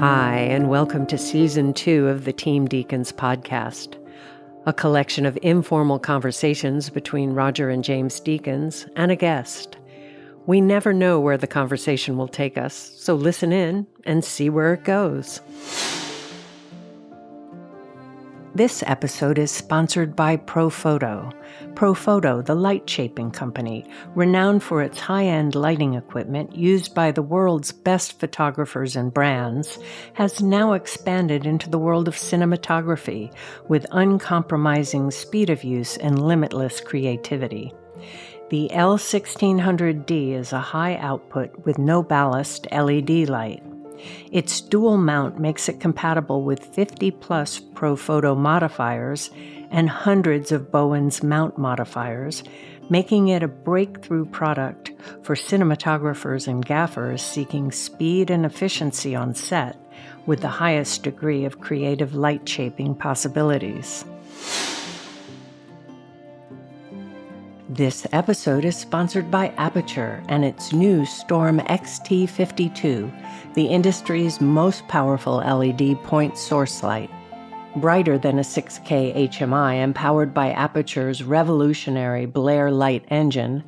Hi, and welcome to Season 2 of the Team Deakins Podcast, a collection of informal conversations between Roger and James Deakins and a guest. We never know where the conversation will take us, so listen in and see where it goes. This episode is sponsored by Profoto. Profoto, the light-shaping company, renowned for its high-end lighting equipment used by the world's best photographers and brands, has now expanded into the world of cinematography with uncompromising speed of use and limitless creativity. The L1600D is a high-output with no ballast LED light. Its dual mount makes it compatible with 50-plus Profoto modifiers and hundreds of Bowen's mount modifiers, making it a breakthrough product for cinematographers and gaffers seeking speed and efficiency on set with the highest degree of creative light-shaping possibilities. This episode is sponsored by Aperture and its new Storm XT52, the industry's most powerful LED point source light. Brighter than a 6K HMI and powered by Aperture's revolutionary Blair light engine,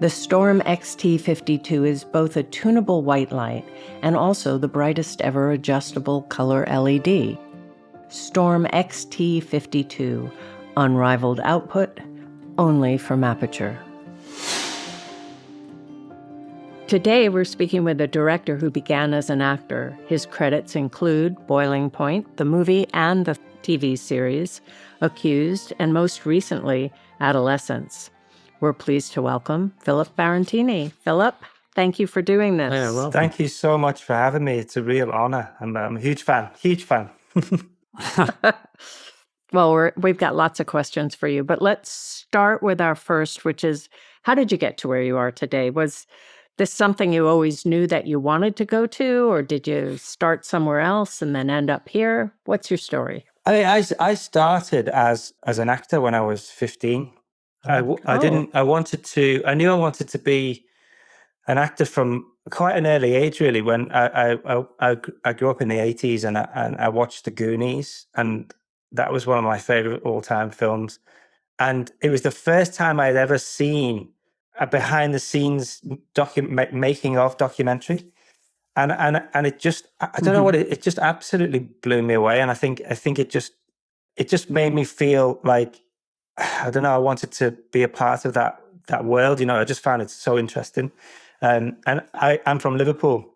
the Storm XT52 is both a tunable white light and also the brightest ever adjustable color LED. Storm XT52, unrivaled output, only from Aperture. Today, we're speaking with a director who began as an actor. His credits include Boiling Point, the movie and the TV series, Accused, and most recently, Adolescence. We're pleased to welcome Philip Barantini. Philip, thank you for doing this. Yeah, well, thank you so much for having me. It's a real honor. I'm a huge fan. Well, we've got lots of questions for you, but let's start with our first, which is, how did you get to where you are today? Was this something you always knew that you wanted to go to, or did you start somewhere else and then end up here? What's your story? I started as an actor when I was 15. I knew I wanted to be an actor from quite an early age, really. When I grew up in the 80s and I watched The Goonies, and that was one of my favorite all-time films. And it was the first time I'd ever seen a behind-the-scenes making of documentary, and it just, I don't know what it just absolutely blew me away. And I think it just made me feel like, I don't know, I wanted to be a part of that world. You know, I just found it so interesting. And I'm from Liverpool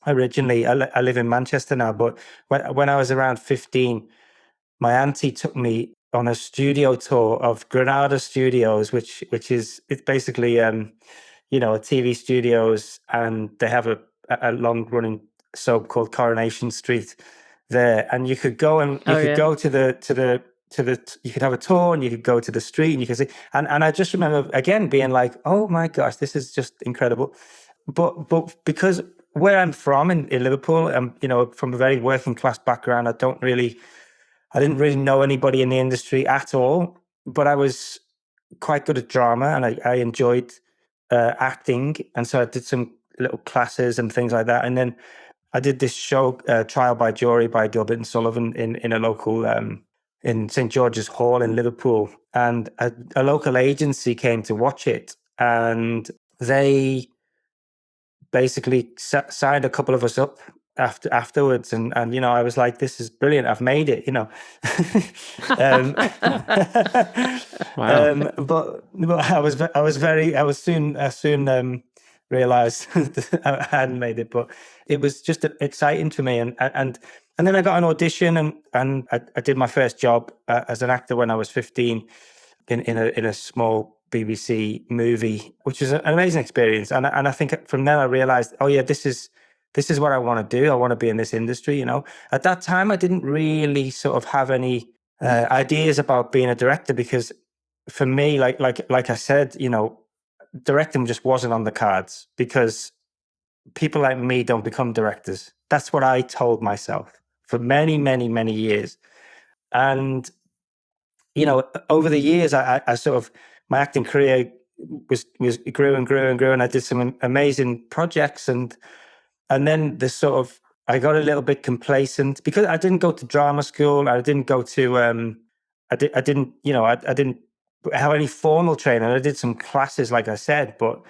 originally. I live in Manchester now, but when I was around 15, my auntie took me on a studio tour of Granada Studios, which is, it's basically a TV studios, and they have a long running soap called Coronation Street there, and you could go and go to the you could have a tour and you could go to the street and you could see, and I just remember again being like, oh my gosh, this is just incredible. But because where I'm from in Liverpool, from a very working class background, I didn't really know anybody in the industry at all, but I was quite good at drama and I enjoyed acting. And so I did some little classes and things like that. And then I did this show, Trial by Jury by Gilbert and Sullivan in a local, in St. George's Hall in Liverpool. And a local agency came to watch it, and they basically signed a couple of us up afterwards, and I was like, this is brilliant, I've made it, Wow. But I soon realized that I hadn't made it, but it was just exciting to me, and then I got an audition, and I did my first job as an actor when I was 15 in a small BBC movie, which was an amazing experience, and I think from then I realized, oh yeah, this is what I want to do. I want to be in this industry. At that time, I didn't really sort of have any ideas about being a director, because for me, like I said, directing just wasn't on the cards, because people like me don't become directors. That's what I told myself for many, many, many years. And, over the years, I sort of, my acting career grew and grew and grew, and I did some amazing projects, and then this sort of, I got a little bit complacent because I didn't go to drama school. I didn't go to, I didn't, I didn't have any formal training. I did some classes, like I said, but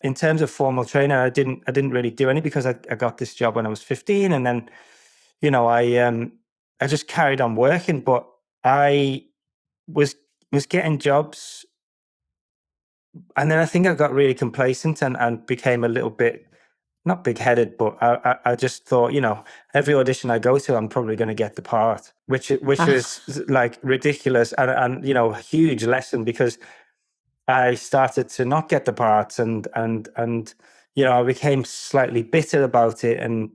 in terms of formal training, I didn't really do any because I got this job when I was 15, and then, I just carried on working. But I was getting jobs, and then I think I got really complacent and became a little bit, not big-headed, but I just thought, every audition I go to, I'm probably going to get the part, which was like ridiculous and a huge lesson, because I started to not get the parts, and I became slightly bitter about it. And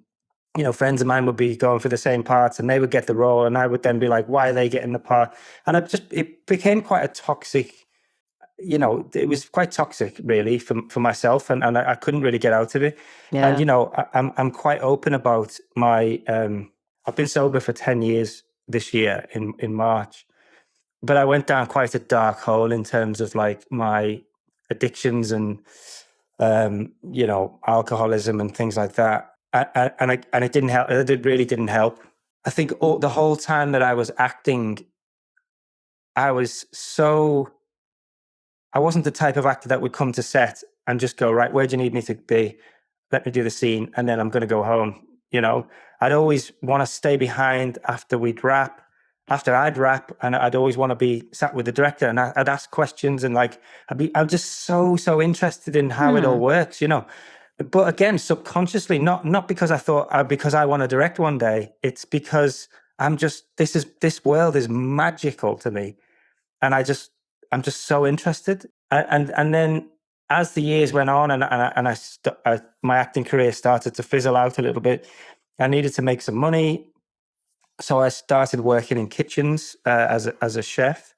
friends of mine would be going for the same parts, and they would get the role, and I would then be like, why are they getting the part? And it became quite a toxic. It was quite toxic, really, for myself, and I couldn't really get out of it. Yeah. And I'm quite open about my. I've been sober for 10 years this year in March, but I went down quite a dark hole in terms of like my addictions and alcoholism and things like that. And it didn't help. It really didn't help. I think the whole time that I was acting, I wasn't the type of actor that would come to set and just go, right, where do you need me to be? Let me do the scene, and then I'm going to go home. I'd always want to stay behind after I'd wrap, and I'd always want to be sat with the director, and I'd ask questions, and like, I'm just so interested in how it all works, But again, subconsciously, not because I thought, because I want to direct one day. It's because this world is magical to me, and I'm just so interested. And then as the years went on, and my acting career started to fizzle out a little bit, I needed to make some money. So I started working in kitchens as a chef.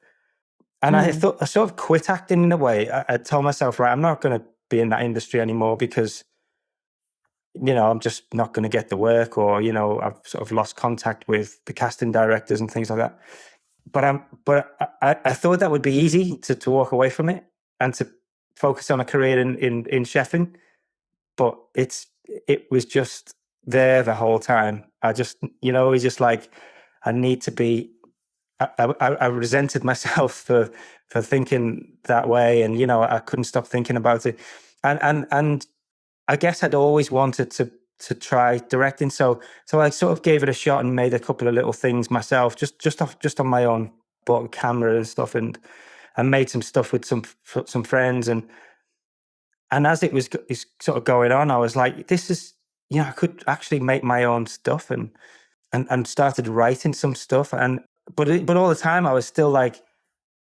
And I thought, I sort of quit acting in a way. I told myself, right, I'm not going to be in that industry anymore, because, I'm just not going to get the work, or, I've sort of lost contact with the casting directors and things like that. But I thought that would be easy to walk away from it and to focus on a career in chefing. But it was just there the whole time. I just, it's just like, I need to be, I resented myself for thinking that way. And, I couldn't stop thinking about it. And I guess I'd always wanted to try directing. So I sort of gave it a shot and made a couple of little things myself, just on my own, bought a camera and stuff, and made some stuff with some friends. And as it was sort of going on, I was like, this is, I could actually make my own stuff, and started writing some stuff. But all the time I was still like,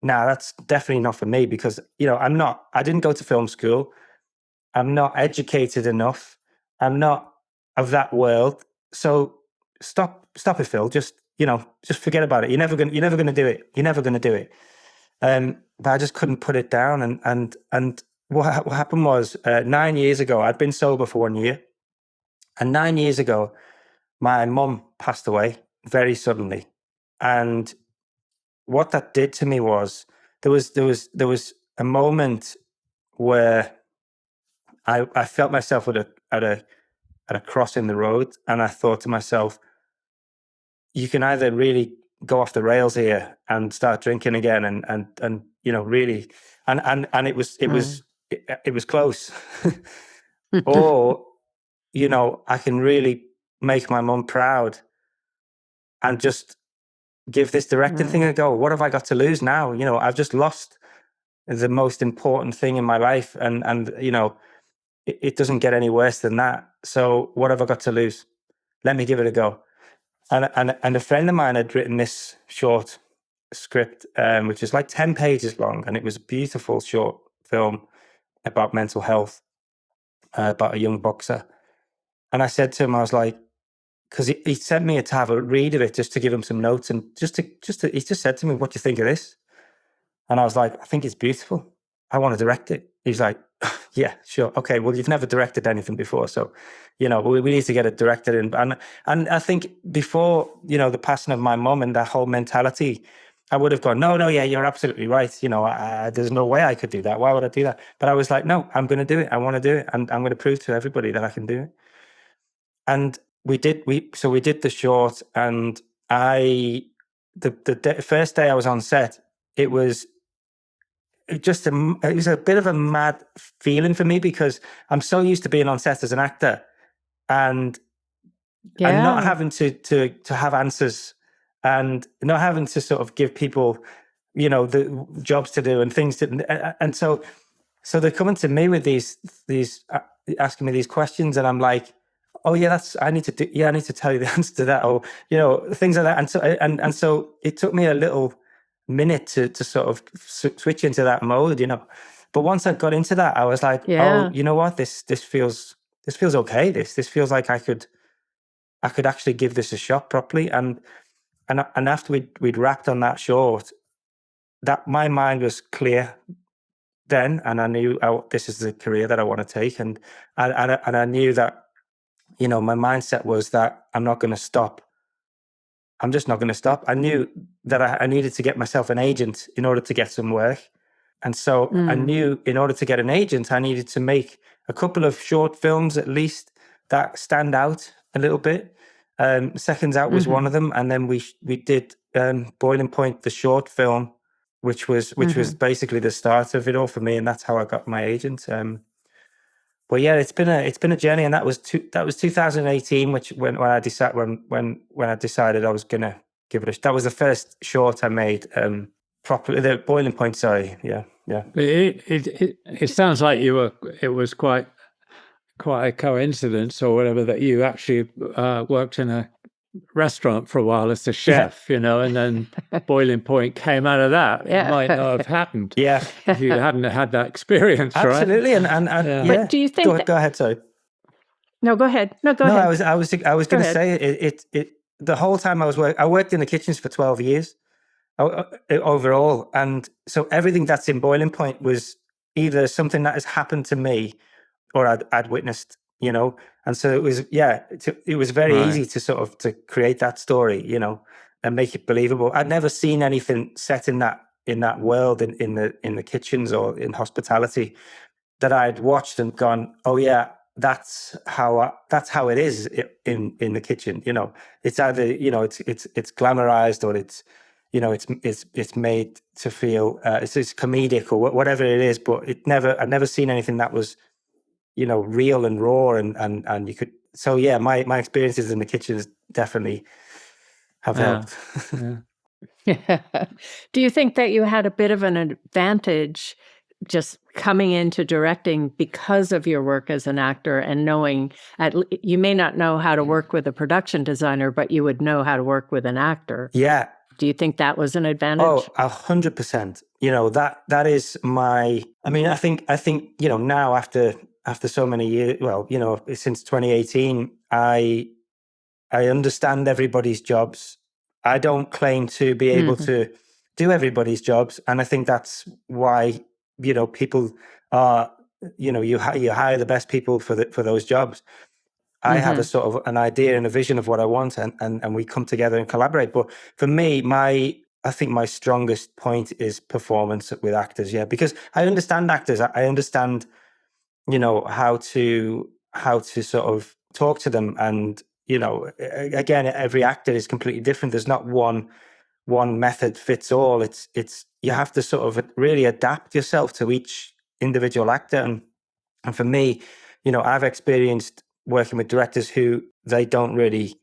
nah, that's definitely not for me, because, I didn't go to film school. I'm not educated enough. I'm not of that world. So stop it, Phil. Just forget about it. You're never going to do it. You're never going to do it. But I just couldn't put it down. And what happened was, 9 years ago, I'd been sober for 1 year. And 9 years ago, my mum passed away very suddenly. And what that did to me was, there was a moment where I felt myself at a cross in the road, and I thought to myself, you can either really go off the rails here and start drinking again, and really, and it was close, or I can really make my mum proud and just give this directing thing a go. What have I got to lose now? I've just lost the most important thing in my life, and it doesn't get any worse than that. So what have I got to lose? Let me give it a go. And a friend of mine had written this short script, which is like 10 pages long, and it was a beautiful short film about mental health, about a young boxer. And I said to him, I was like, because he sent me to have a read of it, just to give him some notes, and he just said to me, what do you think of this? And I was like, I think it's beautiful. I want to direct it. He's like, yeah, sure. Okay. Well, you've never directed anything before. So, we need to get it directed. And I think before, the passing of my mum and that whole mentality, I would have gone, no, yeah, you're absolutely right. There's no way I could do that. Why would I do that? But I was like, no, I'm going to do it. I want to do it. And I'm going to prove to everybody that I can do it. And we did the short, and the first day I was on set, it was a bit of a mad feeling for me, because I'm so used to being on set as an actor and not having to have answers, and not having to sort of give people, the jobs to do and things to, and so they're coming to me with these asking me these questions, and I'm like, oh yeah, I need to tell you the answer to that, or things like that, and so it took me a little minute to sort of switch into that mode, but once I got into that, I was like, oh, you know what, this feels okay, this feels like I could actually give this a shot properly, and after we'd wrapped on that short, that my mind was clear then, and I knew this is the career that I want to take, and I knew that, my mindset was that I'm not going to stop. I'm just not going to stop. I knew that I needed to get myself an agent in order to get some work, and so I knew in order to get an agent, I needed to make a couple of short films at least that stand out a little bit. Seconds Out was one of them, and then we did Boiling Point, the short film, which was basically the start of it all for me, and that's how I got my agent. But yeah, it's been a journey, and that was 2018, which when I decided I was gonna give it that was the first short I made properly. The Boiling Point, sorry, yeah. It sounds like it was quite a coincidence or whatever that you actually worked in a restaurant for a while as a chef, and then Boiling Point came out of that. It might not have happened if you hadn't had that experience. Absolutely. Right? And But do you think go ahead, sorry. No, go ahead. No, go ahead. I was going to say it the whole time I worked in the kitchens for 12 years overall, and so everything that's in Boiling Point was either something that has happened to me or I'd witnessed, and so it was very easy to sort of to create that story, and make it believable. I'd never seen anything set in that world in the kitchens or in hospitality that I'd watched and gone, oh yeah, that's how it is in the kitchen. It's either it's glamorized, or it's made to feel it's comedic or whatever it is, but I'd never seen anything that was real and raw, and you could. So yeah, my experiences in the kitchens definitely have helped. Do you think that you had a bit of an advantage just coming into directing because of your work as an actor, and knowing you may not know how to work with a production designer, but you would know how to work with an actor? Yeah. Do you think that was an advantage? Oh, 100%. That is my. I mean, I think now after so many years, since 2018, I understand everybody's jobs. I don't claim to be able to do everybody's jobs, and I think that's why people are you hire the best people for those jobs. I have a sort of an idea and a vision of what I want, and we come together and collaborate. But for me, I think my strongest point is performance with actors. Yeah, because I understand actors. I understand how to sort of talk to them, and again, every actor is completely different. There's not one method fits all. It's you have to sort of really adapt yourself to each individual actor, and for me, I've experienced working with directors who they don't really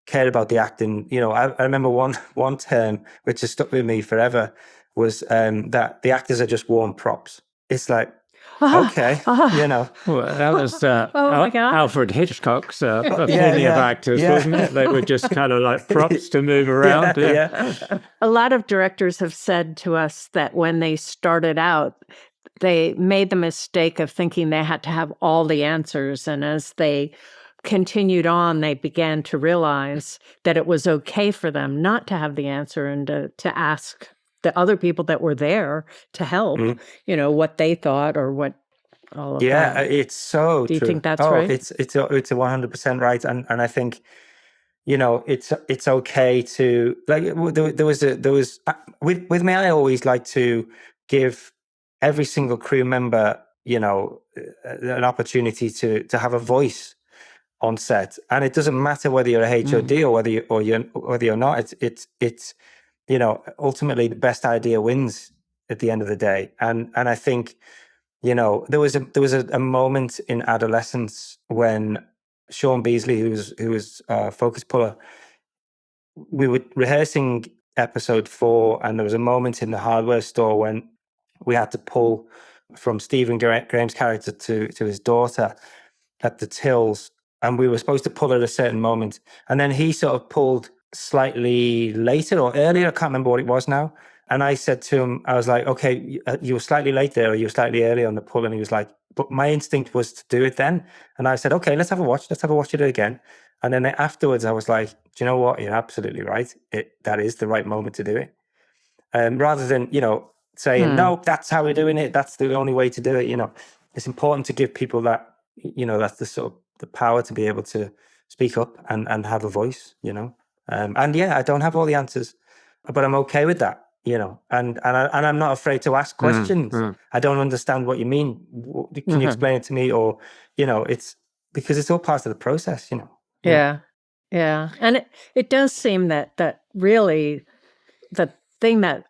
care about the acting. I remember one term which has stuck with me forever was that the actors are just warm props. It's like, okay, Well, that was Alfred Hitchcock's opinion of actors, wasn't it? They were just kind of like props to move around. A lot of directors have said to us that when they started out, they made the mistake of thinking they had to have all the answers, and as they continued on, they began to realize that it was okay for them not to have the answer, and to ask the other people that were there to help, what they thought or what all of that. Yeah, it's so Do you true. think that's right? It's a 100% right, and I think it's okay to like. There was with me. I always like to give every single crew member an opportunity to have a voice on set, and it doesn't matter whether you're a HOD or whether you're not. It's ultimately the best idea wins at the end of the day. And I think there was a moment in Adolescence when Sean Beasley, who was focus puller, we were rehearsing episode 4, and there was a moment in the hardware store when we had to pull from Stephen Graham's character to his daughter at the tills, and we were supposed to pull at a certain moment, and then he sort of pulled slightly later or earlier. I can't remember what it was now. And I said to him, I was like, okay, you were slightly late there, or you were slightly early on the pull. And he was like, but my instinct was to do it then. And I said, okay, let's have a watch of it again. And then afterwards, I was like, do you know what? You're absolutely right. That is the right moment to do it. Rather than, saying, no, that's how we're doing it. That's the only way to do it. It's important to give people that, that's the sort of the power to be able to speak up and have a voice, and yeah, I don't have all the answers, but I'm okay with that, and I'm not afraid to ask questions. I don't understand what you mean. Can you explain it to me? Or, it's because it's all part of the process, Yeah. And it does seem that really the thing that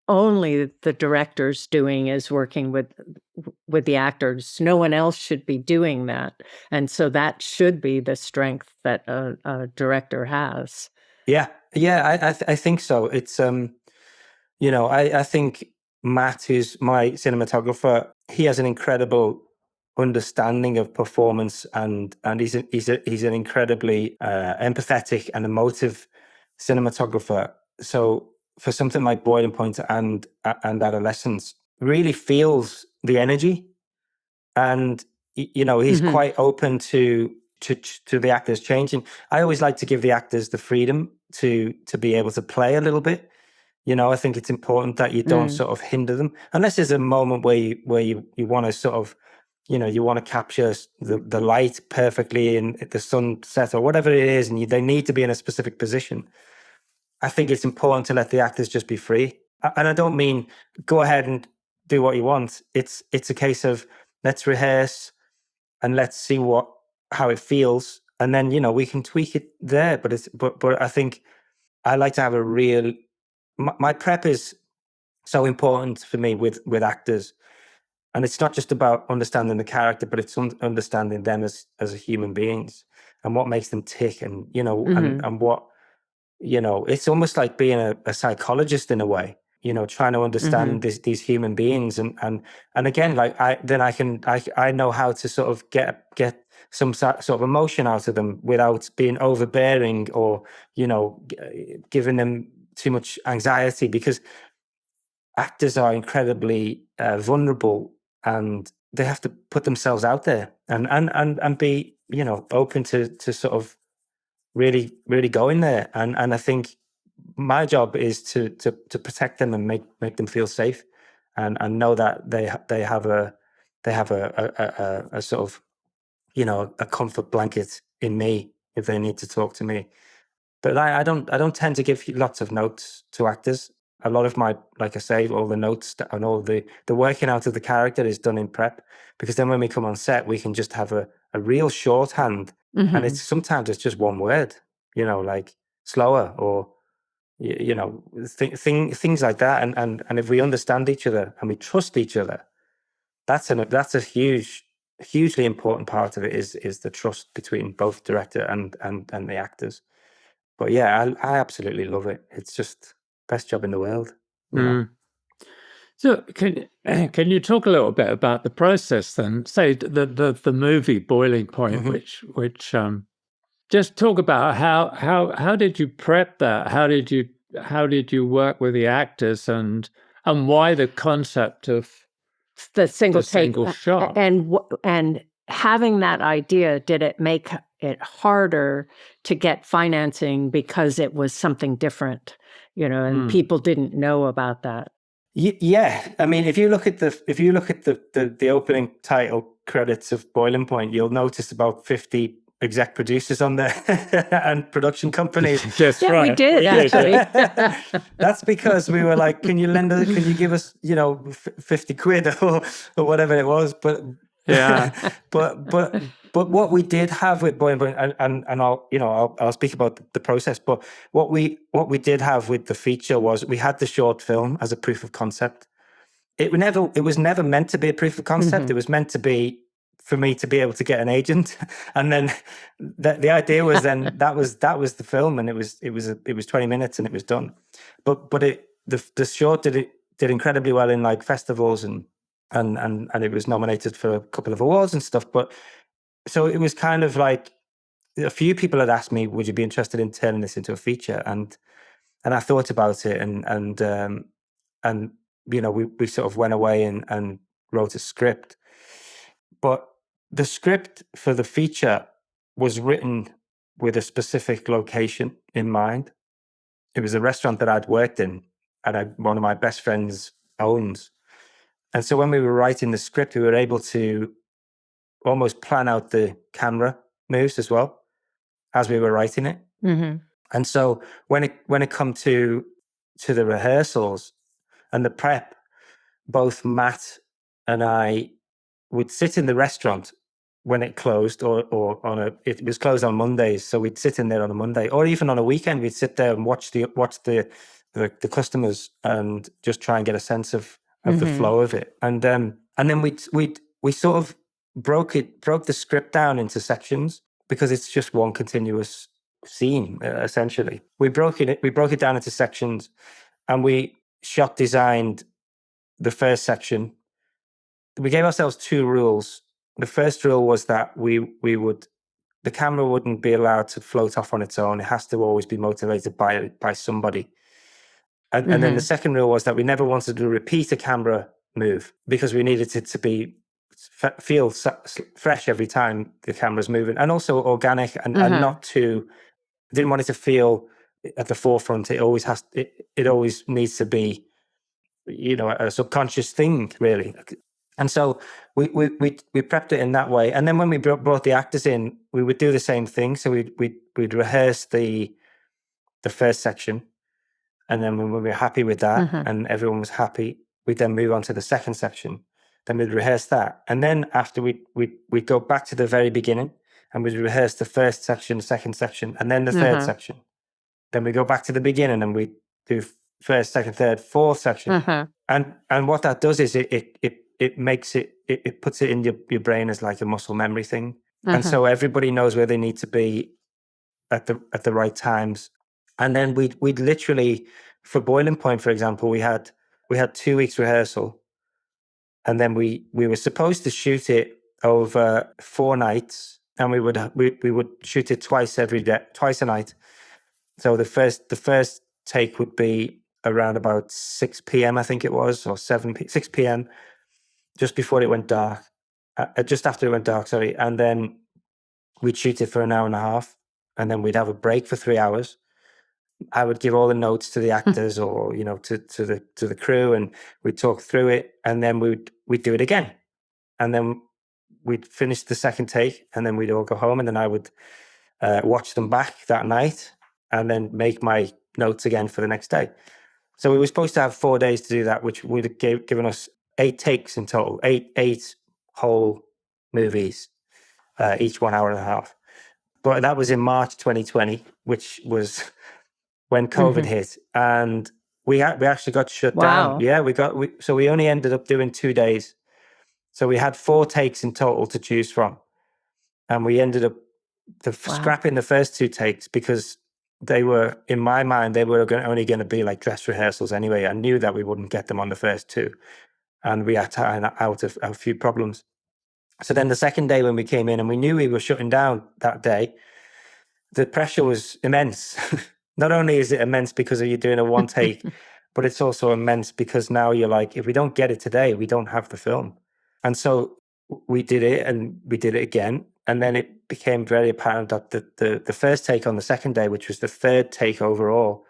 only the director's doing is working with the actors. No one else should be doing that. And so that should be the strength that a director has. Yeah, I think so. It's I think Matt, who's my cinematographer, he has an incredible understanding of performance, and he's an incredibly empathetic and emotive cinematographer. So for something like Boiling Point and Adolescence, really feels the energy, and he's quite open to the actors changing. I always like to give the actors the freedom to be able to play a little bit. I think it's important that you don't sort of hinder them, unless there's a moment where you want to sort of, you want to capture the light perfectly in the sunset or whatever it is, and they need to be in a specific position. I think it's important to let the actors just be free. And I don't mean go ahead and do what you want. It's a case of let's rehearse and let's see how it feels, and then we can tweak it there. But I think I like to have a real. My prep is so important for me with actors, and it's not just about understanding the character, but it's understanding them as human beings and what makes them tick, and and what it's almost like being a psychologist in a way. Trying to understand these human beings, and again, like I know how to sort of get some sort of emotion out of them without being overbearing or giving them too much anxiety, because actors are incredibly vulnerable, and they have to put themselves out there and be open to sort of really go in there, and I think my job is to protect them and make them feel safe, and know that they have a sort of a comfort blanket in me if they need to talk to me. But I don't tend to give lots of notes to actors. A lot of my, like I say, all the notes and all the working out of the character is done in prep, because then when we come on set, we can just have a real shorthand, and sometimes it's just one word, like slower or things like that. And if we understand each other and we trust each other, that's a hugely important part of it is the trust between both director and the actors. But yeah, I absolutely love it. It's just best job in the world. So can you talk a little bit about the process then? Say the movie Boiling Point, which just talk about how did you prep that? How did you work with the actors, and why the concept of the single shot? And having that idea, did it make it harder to get financing because it was something different, and people didn't know about that? Yeah, I mean, if you look at the opening title credits of Boiling Point, you'll notice about 50 exec producers on there and production companies. Yes, yeah, right. We did actually. That's because we were like, can you give us 50 quid or whatever it was? But yeah, but But what we did have with Boy and Boy, and I'll speak about the process. But what we did have with the feature was we had the short film as a proof of concept. It was never meant to be a proof of concept. It was meant to be for me to be able to get an agent, and then the idea was then that was the film, and it was 20 minutes and it was done. But the short did incredibly well in like festivals and it was nominated for a couple of awards and stuff. But so it was kind of like a few people had asked me, "Would you be interested in turning this into a feature?" And I thought about it, and we sort of went away and wrote a script. But the script for the feature was written with a specific location in mind. It was a restaurant that I'd worked in and one of my best friends owns. And so when we were writing the script, we were able to almost plan out the camera moves as well as we were writing it. And so when it come to the rehearsals and the prep, both Matt and I would sit in the restaurant when it closed, or it was closed on Mondays, so we'd sit in there on a Monday, or even on a weekend, we'd sit there and watch the customers and just try and get a sense of the flow of it, and then we sort of broke the script down into sections because it's just one continuous scene essentially. We broke it down into sections, and we shot designed the first section. We gave ourselves 2 rules. The first rule was that the camera wouldn't be allowed to float off on its own. It has to always be motivated by somebody. And then the second rule was that we never wanted to repeat a camera move because we needed it to feel fresh every time the camera's moving, and also organic and not too. Didn't want it to feel at the forefront. It always needs to be, a subconscious thing, really. And so we prepped it in that way. And then when we brought the actors in, we would do the same thing. So we'd rehearse the first section, and then when we were happy with that and everyone was happy, we'd then move on to the second section. Then we'd rehearse that, and then after we'd go back to the very beginning and we'd rehearse the first section, second section, and then the third section. Then we go back to the beginning and we do first, second, third, fourth section. And what that does is it makes it puts it in your brain as like a muscle memory thing. And so everybody knows where they need to be at the right times. And then we'd literally, for Boiling Point, for example, we had 2 weeks rehearsal, and then we were supposed to shoot it over 4 nights, and we would shoot it twice a night. So the first take would be around about 6 p.m. I think it was, or 6 p.m. just before it went dark, just after it went dark, sorry. And then we'd shoot it for an hour and a half, and then we'd have a break for 3 hours. I would give all the notes to the actors or, to the crew, and we'd talk through it, and then we'd do it again. And then we'd finish the second take, and then we'd all go home, and then I would watch them back that night and then make my notes again for the next day. So we were supposed to have 4 days to do that, which would have given us 8 takes in total, eight whole movies, each 1 hour and a half. But that was in March 2020, which was when COVID hit, and we actually got shut down. Yeah, so we only ended up doing 2 days. So we had 4 takes in total to choose from, and we ended up scrapping the first 2 takes because they were, in my mind, they were only going to be like dress rehearsals anyway. I knew that we wouldn't get them on the first 2, and we had to iron out a few problems. So then the second day when we came in and we knew we were shutting down that day, the pressure was immense. Not only is it immense because you're doing a 1 take, but it's also immense because now you're like, if we don't get it today, we don't have the film. And so we did it, and we did it again. And then it became very apparent that the first take on the second day, which was the 3rd take overall,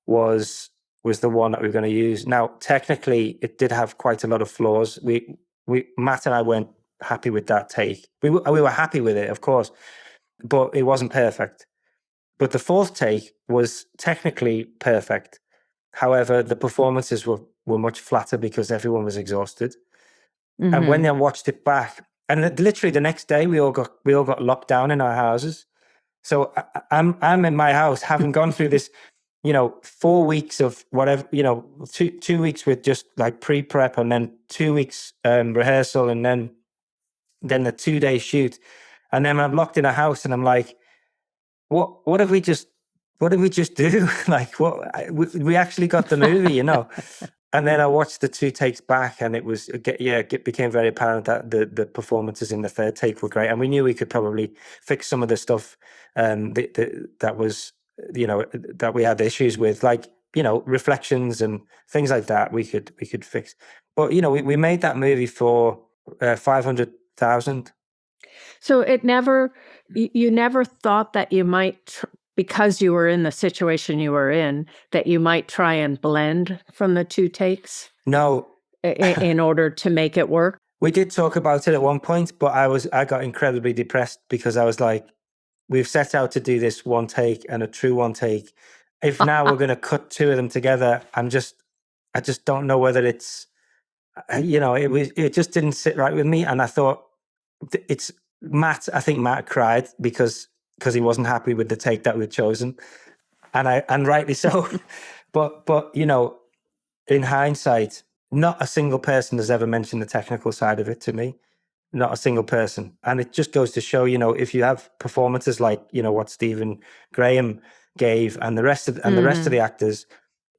was the one that we were going to use. Now, technically, it did have quite a lot of flaws. Matt and I weren't happy with that take. We were happy with it, of course, but it wasn't perfect. But the 4th take was technically perfect. However, the performances were much flatter because everyone was exhausted. And when I watched it back, And literally the next day, we all got locked down in our houses. So I'm in my house, having gone through this, 4 weeks of whatever, 2 weeks with just like pre-prep, and then 2 weeks rehearsal, and then the 2-day shoot, and then I'm locked in a house, and I'm like, what did we just do? Like, we actually got the movie, And then I watched the 2 takes back, and it became very apparent that the performances in the 3rd take were great, and we knew we could probably fix some of the stuff that was, that we had issues with, like, reflections and things like that. We could fix, but we made that movie for 500,000. So you never thought that you might, because you were in the situation you were in, that you might try and blend from the 2 takes? No. In order to make it work? We did talk about it at one point, but I got incredibly depressed, because I was like, we've set out to do this 1 take and a true 1 take. If now we're going to cut 2 of them together, I just don't know whether it's, it just didn't sit right with me. And I thought, it's Matt. I think Matt cried because he wasn't happy with the take that we'd chosen, and rightly so. but in hindsight, not a single person has ever mentioned the technical side of it to me. Not a single person. And it just goes to show, if you have performances like, what Stephen Graham gave, and the rest of the actors,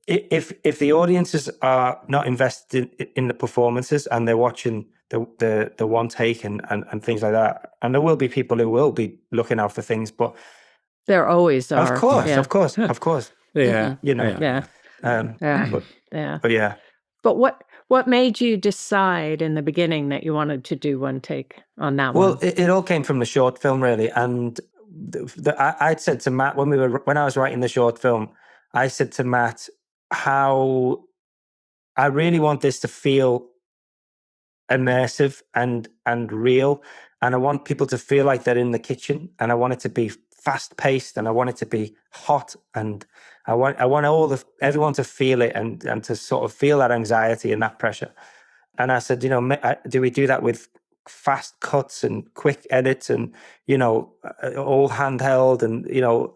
if the audiences are not invested in the performances, and they're watching the 1 take and things like that, and there will be people who will be looking out for things, but there always are. Of course. Yeah. Yeah. But yeah. But what made you decide in the beginning that you wanted to do 1 take on that one? Well, it all came from the short film, really. And I'd said to Matt, when I was writing the short film, I said to Matt, how I really want this to feel immersive and real, and I want people to feel like they're in the kitchen, and I want it to be fast paced, and I want it to be hot, and I want everyone to feel it, and to sort of feel that anxiety and that pressure. And I said, do we do that with fast cuts and quick edits, and all handheld, and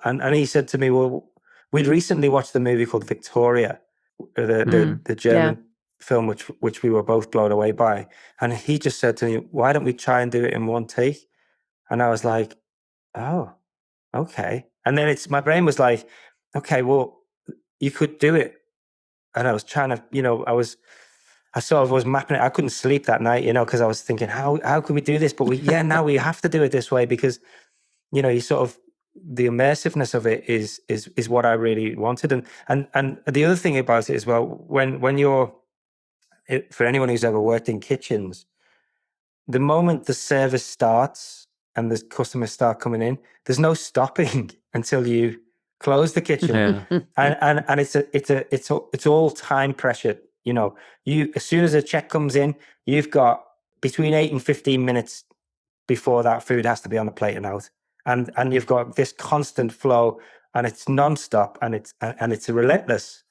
and he said to me, well, we'd recently watched the movie called Victoria, the German film, which we were both blown away by, and he just said to me, why don't we try and do it in 1 take? And I was like, oh, okay. And then my brain was like, okay, well, you could do it. And I was trying to, I sort of was mapping it. I couldn't sleep that night, because I was thinking, how could we do this? But now we have to do it this way, because, you sort of, the immersiveness of it is what I really wanted. And the other thing about it as well, when you're, for anyone who's ever worked in kitchens, the moment the service starts and the customers start coming in, there's no stopping until you close the kitchen. And it's all time pressure. As soon as a check comes in, you've got between 8 and 15 minutes before that food has to be on the plate and out. And you've got this constant flow, and it's nonstop, and it's relentless.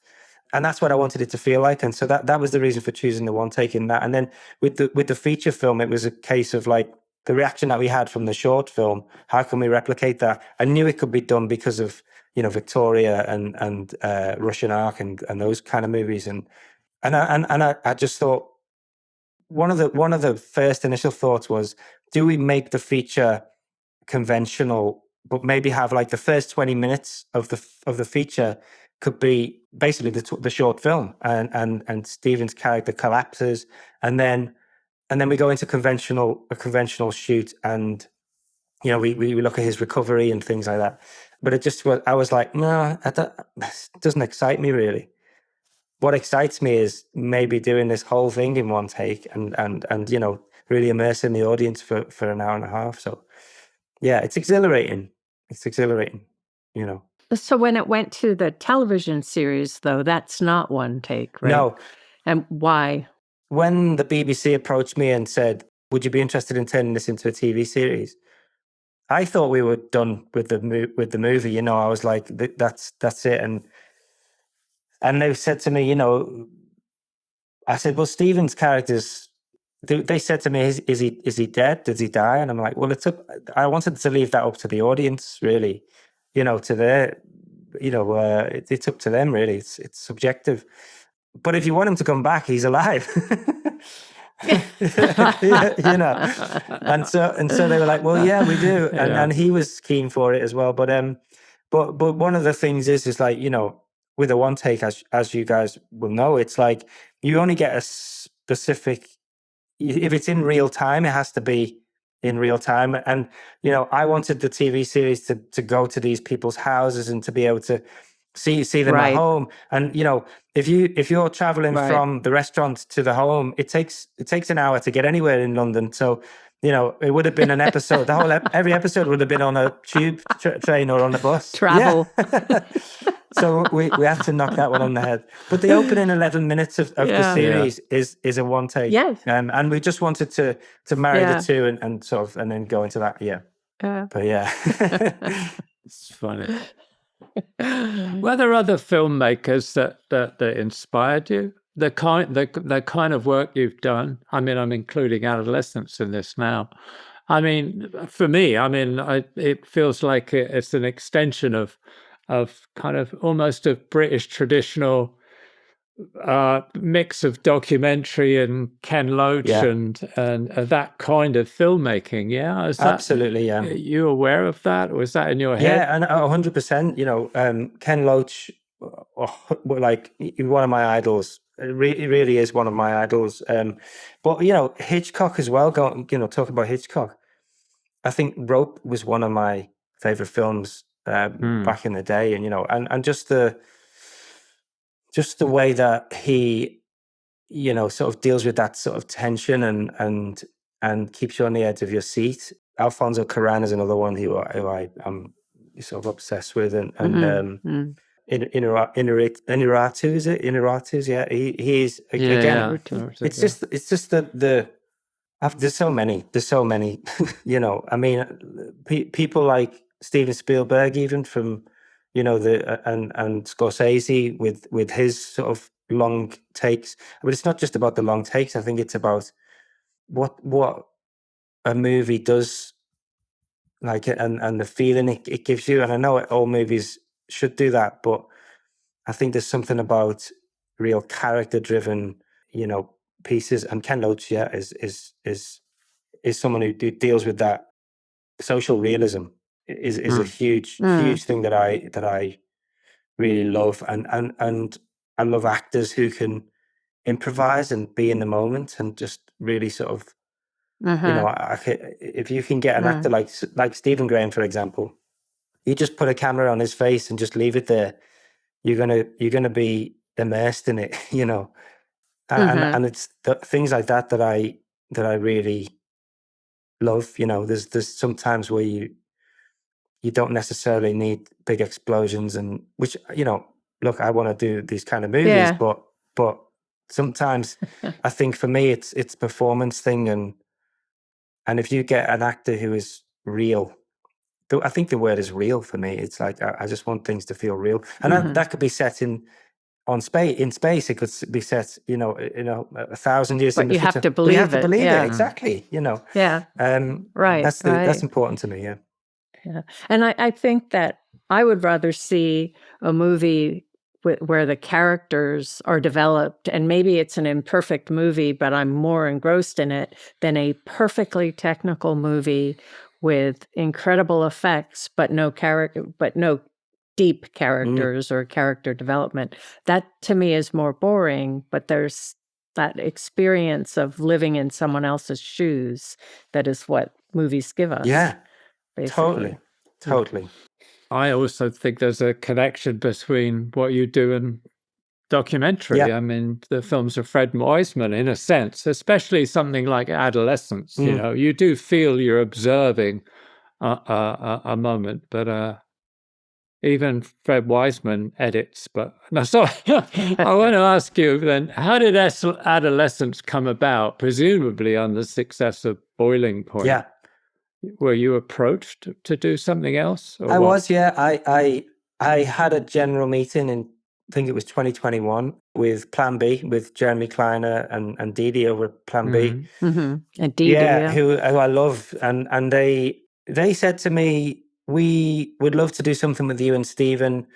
And that's what I wanted it to feel like. And so that was the reason for choosing the 1 take in that. And then with the feature film, it was a case of like the reaction that we had from the short film. How can we replicate that? I knew it could be done because of, Victoria and Russian Ark and those kind of movies. And I just thought, one of the first initial thoughts was, do we make the feature conventional, but maybe have like the first 20 minutes of the feature could be basically the short film, and Stephen's character collapses, and then we go into a conventional shoot, and we look at his recovery and things like that. But it just was, I was like, no, it doesn't excite me really. What excites me is maybe doing this whole thing in 1 take, and really immersing the audience for an hour and a half. So yeah, it's exhilarating. So when it went to the television series, though, that's not 1 take, right? No. And why? When the BBC approached me and said, would you be interested in turning this into a TV series? I thought we were done with the movie. I was like, that's it. And they said to me, I said, well, Stephen's character's they said to me, is he dead? Did he die? And I'm like, well, I wanted to leave that up to the audience, really, to their, it's up to them, really. It's subjective. But if you want him to come back, he's alive. And so they were like, well, yeah, we do. And he was keen for it as well. But one of the things is like, with a one take, as you guys will know, it's like you only get a specific, if it's in real time, it has to be in real time. And, I wanted the TV series to go to these people's houses and to be able to see them at home. And, if you're traveling from the restaurant to the home, it takes an hour to get anywhere in London. So, it would have been an episode. Every episode would have been on a tube train or on a bus. Travel. Yeah. So we have to knock that one on the head. But the opening 11 minutes of the series is a one take. Yes. And we just wanted to marry the two and sort of, and then go into that. Yeah. But yeah. It's funny. Were there other filmmakers that inspired you? The kind of work you've done. I mean, I'm including Adolescence in this now. I mean, for me, it feels like it's an extension of kind of almost a British traditional mix of documentary and Ken Loach and that kind of filmmaking. Yeah, absolutely. Yeah, you aware of that? Was that in your head? Yeah, and 100%. Ken Loach, like one of my idols. It really is one of my idols. But Hitchcock as well. Talk about Hitchcock. I think Rope was one of my favorite films back in the day, and just the way that he, sort of deals with that sort of tension and keeps you on the edge of your seat. Alfonso Cuarón is another one who I'm sort of obsessed with, and Inarritu, is it? Inarritu, yeah. He's again. It's just the there's so many. I mean, people like Steven Spielberg, even from and Scorsese with his sort of long takes. But it's not just about the long takes. I think it's about what a movie does, like, and the feeling it gives you. And I know all movies should do that, but I think there's something about real character-driven, pieces. And Ken Loach, is someone who deals with that. Social realism is a huge thing that I really love, and I love actors who can improvise and be in the moment and just really sort of, if you can get an actor like Stephen Graham, for example, you just put a camera on his face and just leave it there, you're gonna be immersed in it, and it's things like that I really love. There's sometimes where you don't necessarily need big explosions, and which look, I want to do these kind of movies, but sometimes I think for me it's performance thing, and if you get an actor who is real, I think the word is real for me. It's like I just want things to feel real, and that could be set in space. It could be set, 1,000 years. But in the you future. have to believe it. You have to believe it, exactly. Right. That's important to me. Yeah. Yeah, and I think that I would rather see a movie where the characters are developed, and maybe it's an imperfect movie, but I'm more engrossed in it, than a perfectly technical movie with incredible effects, but no deep characters or character development. That to me is more boring, but there's that experience of living in someone else's shoes that is what movies give us. Yeah, basically. Totally. I also think there's a connection between what you do and documentary. Yeah. I mean, the films of Fred Wiseman, in a sense, especially something like Adolescence, you do feel you're observing a moment, but even Fred Wiseman edits. But no, so I want to ask you then, how did Adolescence come about? Presumably on the success of Boiling Point. Yeah. Were you approached to do something else? I was, yeah. I had a general meeting in, I think it was 2021. with Plan B, with Jeremy Kleiner and Didi over at Plan B. And Didi, who I love. And they said to me, we would love to do something with you and Stephen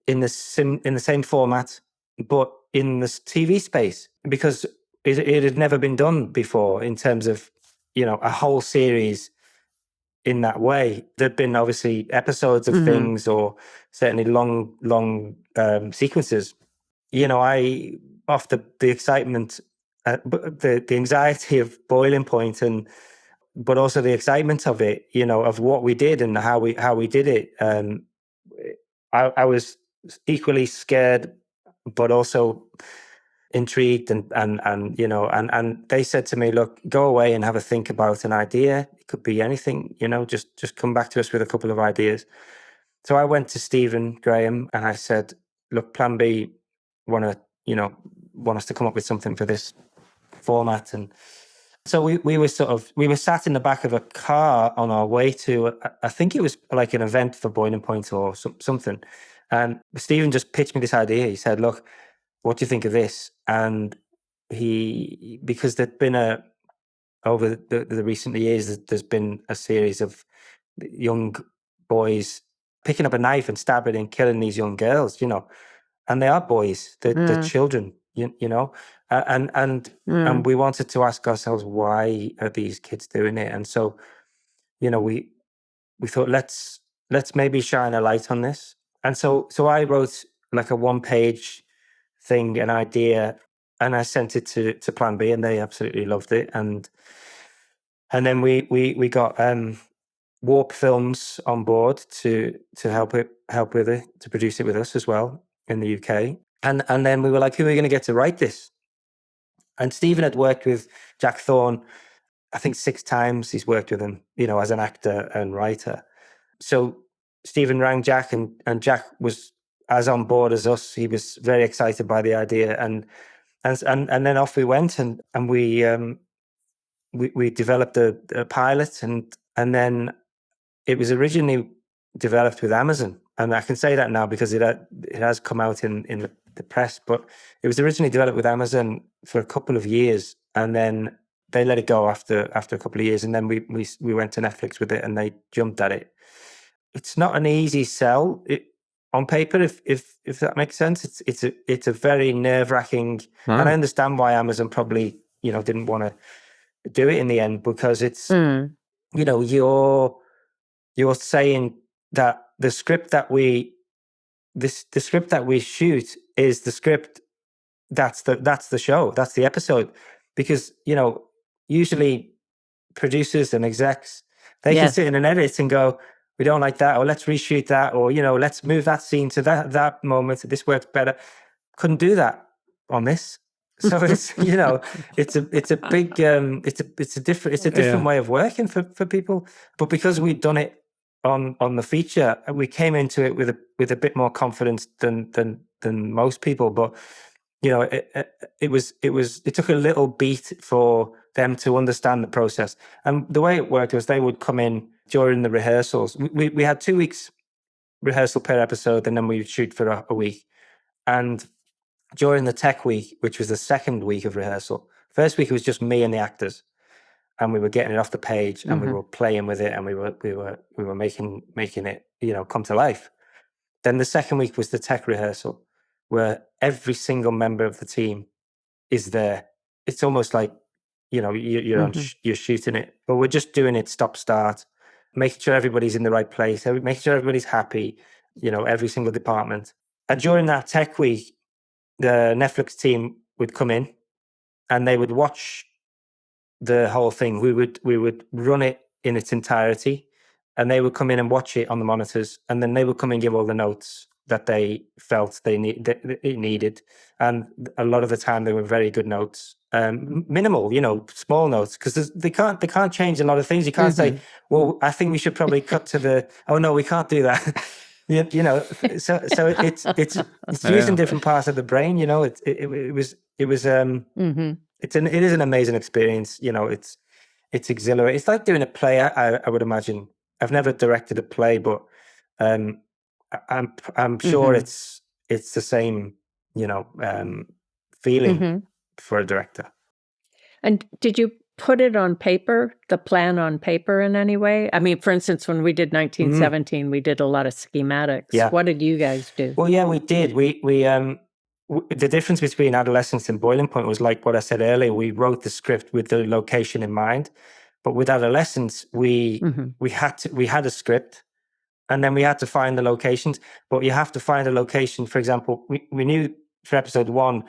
in the same format, but in this TV space, because it had never been done before in terms of, a whole series in that way. There'd been obviously episodes of things, or certainly long sequences. I, off the excitement, the anxiety of Boiling Point, but also the excitement of it, of what we did and how we did it. I was equally scared, but also intrigued, and they said to me, look, go away and have a think about an idea. It could be anything, just come back to us with a couple of ideas. So I went to Stephen Graham and I said, look, Plan B want us to come up with something for this format. And so we were sat in the back of a car on our way to, I think it was like an event for Boiling Point or something. And Stephen just pitched me this idea. He said, look, what do you think of this? And because there'd been over the recent years, there's been a series of young boys picking up a knife and stabbing and killing these young girls, and they are boys, they're children, and we wanted to ask ourselves, why are these kids doing it? And so, we thought, let's maybe shine a light on this. And so I wrote like a 1-page thing, an idea, and I sent it to Plan B, and they absolutely loved it. And then we got Warp Films on board to help with it, to produce it with us as well in the UK. And then we were like, who are we going to get to write this? And Stephen had worked with Jack Thorne, I think 6 times he's worked with him, as an actor and writer. So Stephen rang Jack, and Jack was as on board as us. He was very excited by the idea, and then off we went, and we developed a pilot, and then it was originally developed with Amazon, and I can say that now because it has come out in the press. But it was originally developed with Amazon for a couple of years, and then they let it go after a couple of years, and then we went to Netflix with it, and they jumped at it. It's not an easy sell on paper, if that makes sense. It's a very nerve-wracking, and I understand why Amazon probably didn't want to do it in the end, because it's you're saying that the script that we shoot is the script that's the show, that's the episode. Because usually producers and execs, they can sit in an edit and go, we don't like that, or let's reshoot that, or let's move that scene to that moment, this works better. Couldn't do that on this. So it's it's a big it's a different way of working for people. But because we'd done it on the feature, we came into it with a bit more confidence than most people. But it took a little beat for them to understand the process. And the way it worked was they would come in during the rehearsals. We had 2 weeks rehearsal per episode, and then we would shoot for a week. And during the tech week, which was the second week of rehearsal, first week it was just me and the actors, and we were getting it off the page, and we were playing with it, and we were making it come to life. Then the second week was the tech rehearsal, where every single member of the team is there. It's almost like you're shooting it, but we're just doing it stop-start, making sure everybody's in the right place, making sure everybody's happy, every single department. And during that tech week, the Netflix team would come in and they would watch the whole thing. We would run it in its entirety, and they would come in and watch it on the monitors, and then they would come and give all the notes that they felt it needed. And a lot of the time they were very good notes, minimal, small notes, because they can't change a lot of things. You can't say, well, I think we should probably cut to oh no, we can't do that. So it's using different parts of the brain. It is an amazing experience. It's exhilarating. It's like doing a play. I would imagine. I've never directed a play, but I'm sure it's the same. feeling for a director. And did you put it on paper, the plan on paper in any way? I mean, for instance, when we did 1917, we did a lot of schematics. Yeah. What did you guys do? Well, yeah, we did. The difference between Adolescence and Boiling Point was like what I said earlier. We wrote the script with the location in mind, but with Adolescence, we had a script, and then we had to find the locations. But you have to find a location. For example, we knew for episode 1,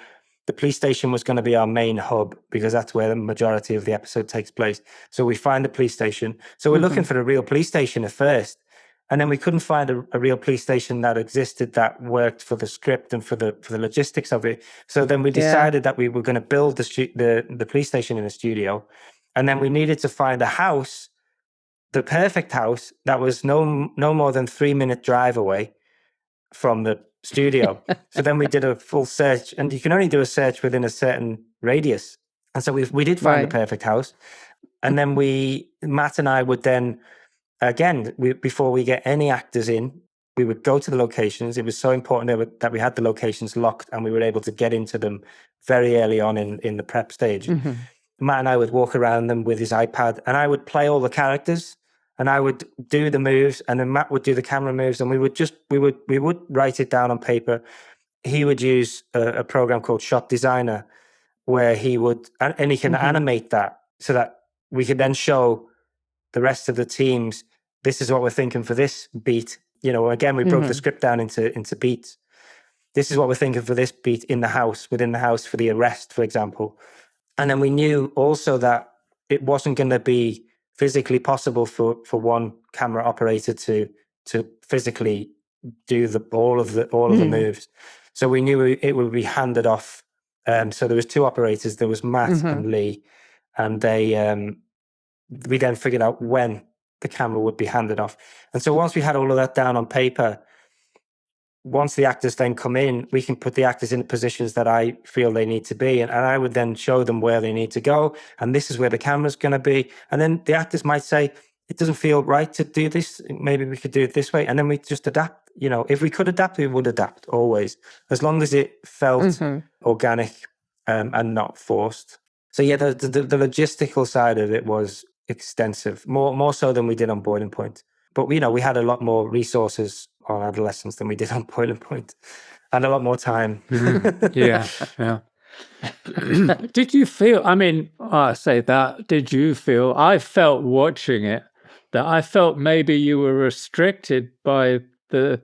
the police station was going to be our main hub because that's where the majority of the episode takes place. So we find the police station. So we're looking for a real police station at first. And then we couldn't find a real police station that existed that worked for the script and for the logistics of it. So then we decided that we were going to build the police station in a studio. And then we needed to find a house, the perfect house, that was no more than 3-minute drive away from the studio. So then we did a full search, and you can only do a search within a certain radius. And so we did find the perfect house. And then Matt and I would then, again, before we get any actors in, we would go to the locations. It was so important that we had the locations locked and we were able to get into them very early on in the prep stage. Matt and I would walk around them with his iPad, and I would play all the characters, and I would do the moves, and then Matt would do the camera moves, and we would write it down on paper. He would use a program called Shot Designer, where he can animate that so that we could then show the rest of the teams, this is what we're thinking for this beat. Again, we broke the script down into beats. This is what we're thinking for this beat within the house for the arrest, for example. And then we knew also that it wasn't going to be physically possible for one camera operator to physically do all of the moves. So we knew it would be handed off. So there was 2 operators. There was Matt and Lee, and we then figured out when the camera would be handed off. And so once we had all of that down on paper, once the actors then come in, we can put the actors in the positions that I feel they need to be. And I would then show them where they need to go. And this is where the camera's going to be. And then the actors might say, it doesn't feel right to do this. Maybe we could do it this way. And then we just adapt. If we could adapt, we would adapt always, as long as it felt organic and not forced. So yeah, the logistical side of it was extensive, more so than we did on Boiling Point. But we had a lot more resources on Adolescence than we did on Boiling Point, and a lot more time. Yeah. Did you feel? I mean, I say that. Did you feel? I felt watching it that I felt maybe you were restricted by the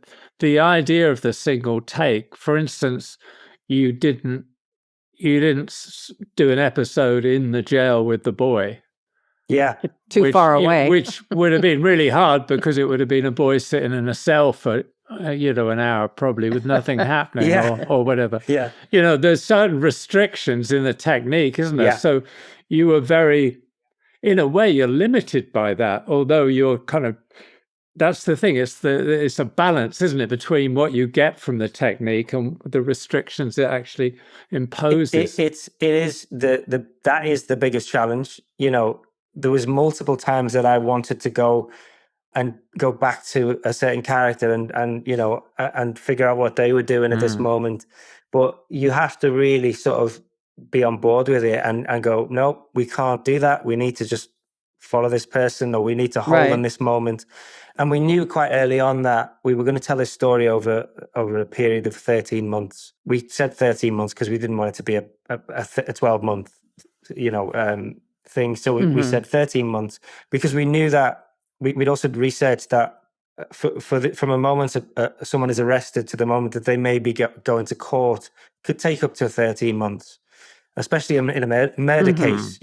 idea of the single take. For instance, you didn't do an episode in the jail with the boy. Yeah. Too far away. Which would have been really hard because it would have been a boy sitting in a cell for, an hour probably with nothing happening or whatever. Yeah. There's certain restrictions in the technique, isn't there? Yeah. So you were in a way, you're limited by that, although you're kind of, that's the thing. It's a balance, isn't it, between what you get from the technique and the restrictions it actually imposes. That is the biggest challenge. There was multiple times that I wanted to go back to a certain character and figure out what they were doing at this moment. But you have to really sort of be on board with it and go, no, we can't do that. We need to just follow this person, or we need to hold on this moment. And we knew quite early on that we were going to tell this story over a period of 13 months. We said 13 months because we didn't want it to be a 12-month, thing. So we said 13 months because we knew that we'd also researched that from a moment someone is arrested to the moment that they may be going to court could take up to 13 months, especially in a murder case,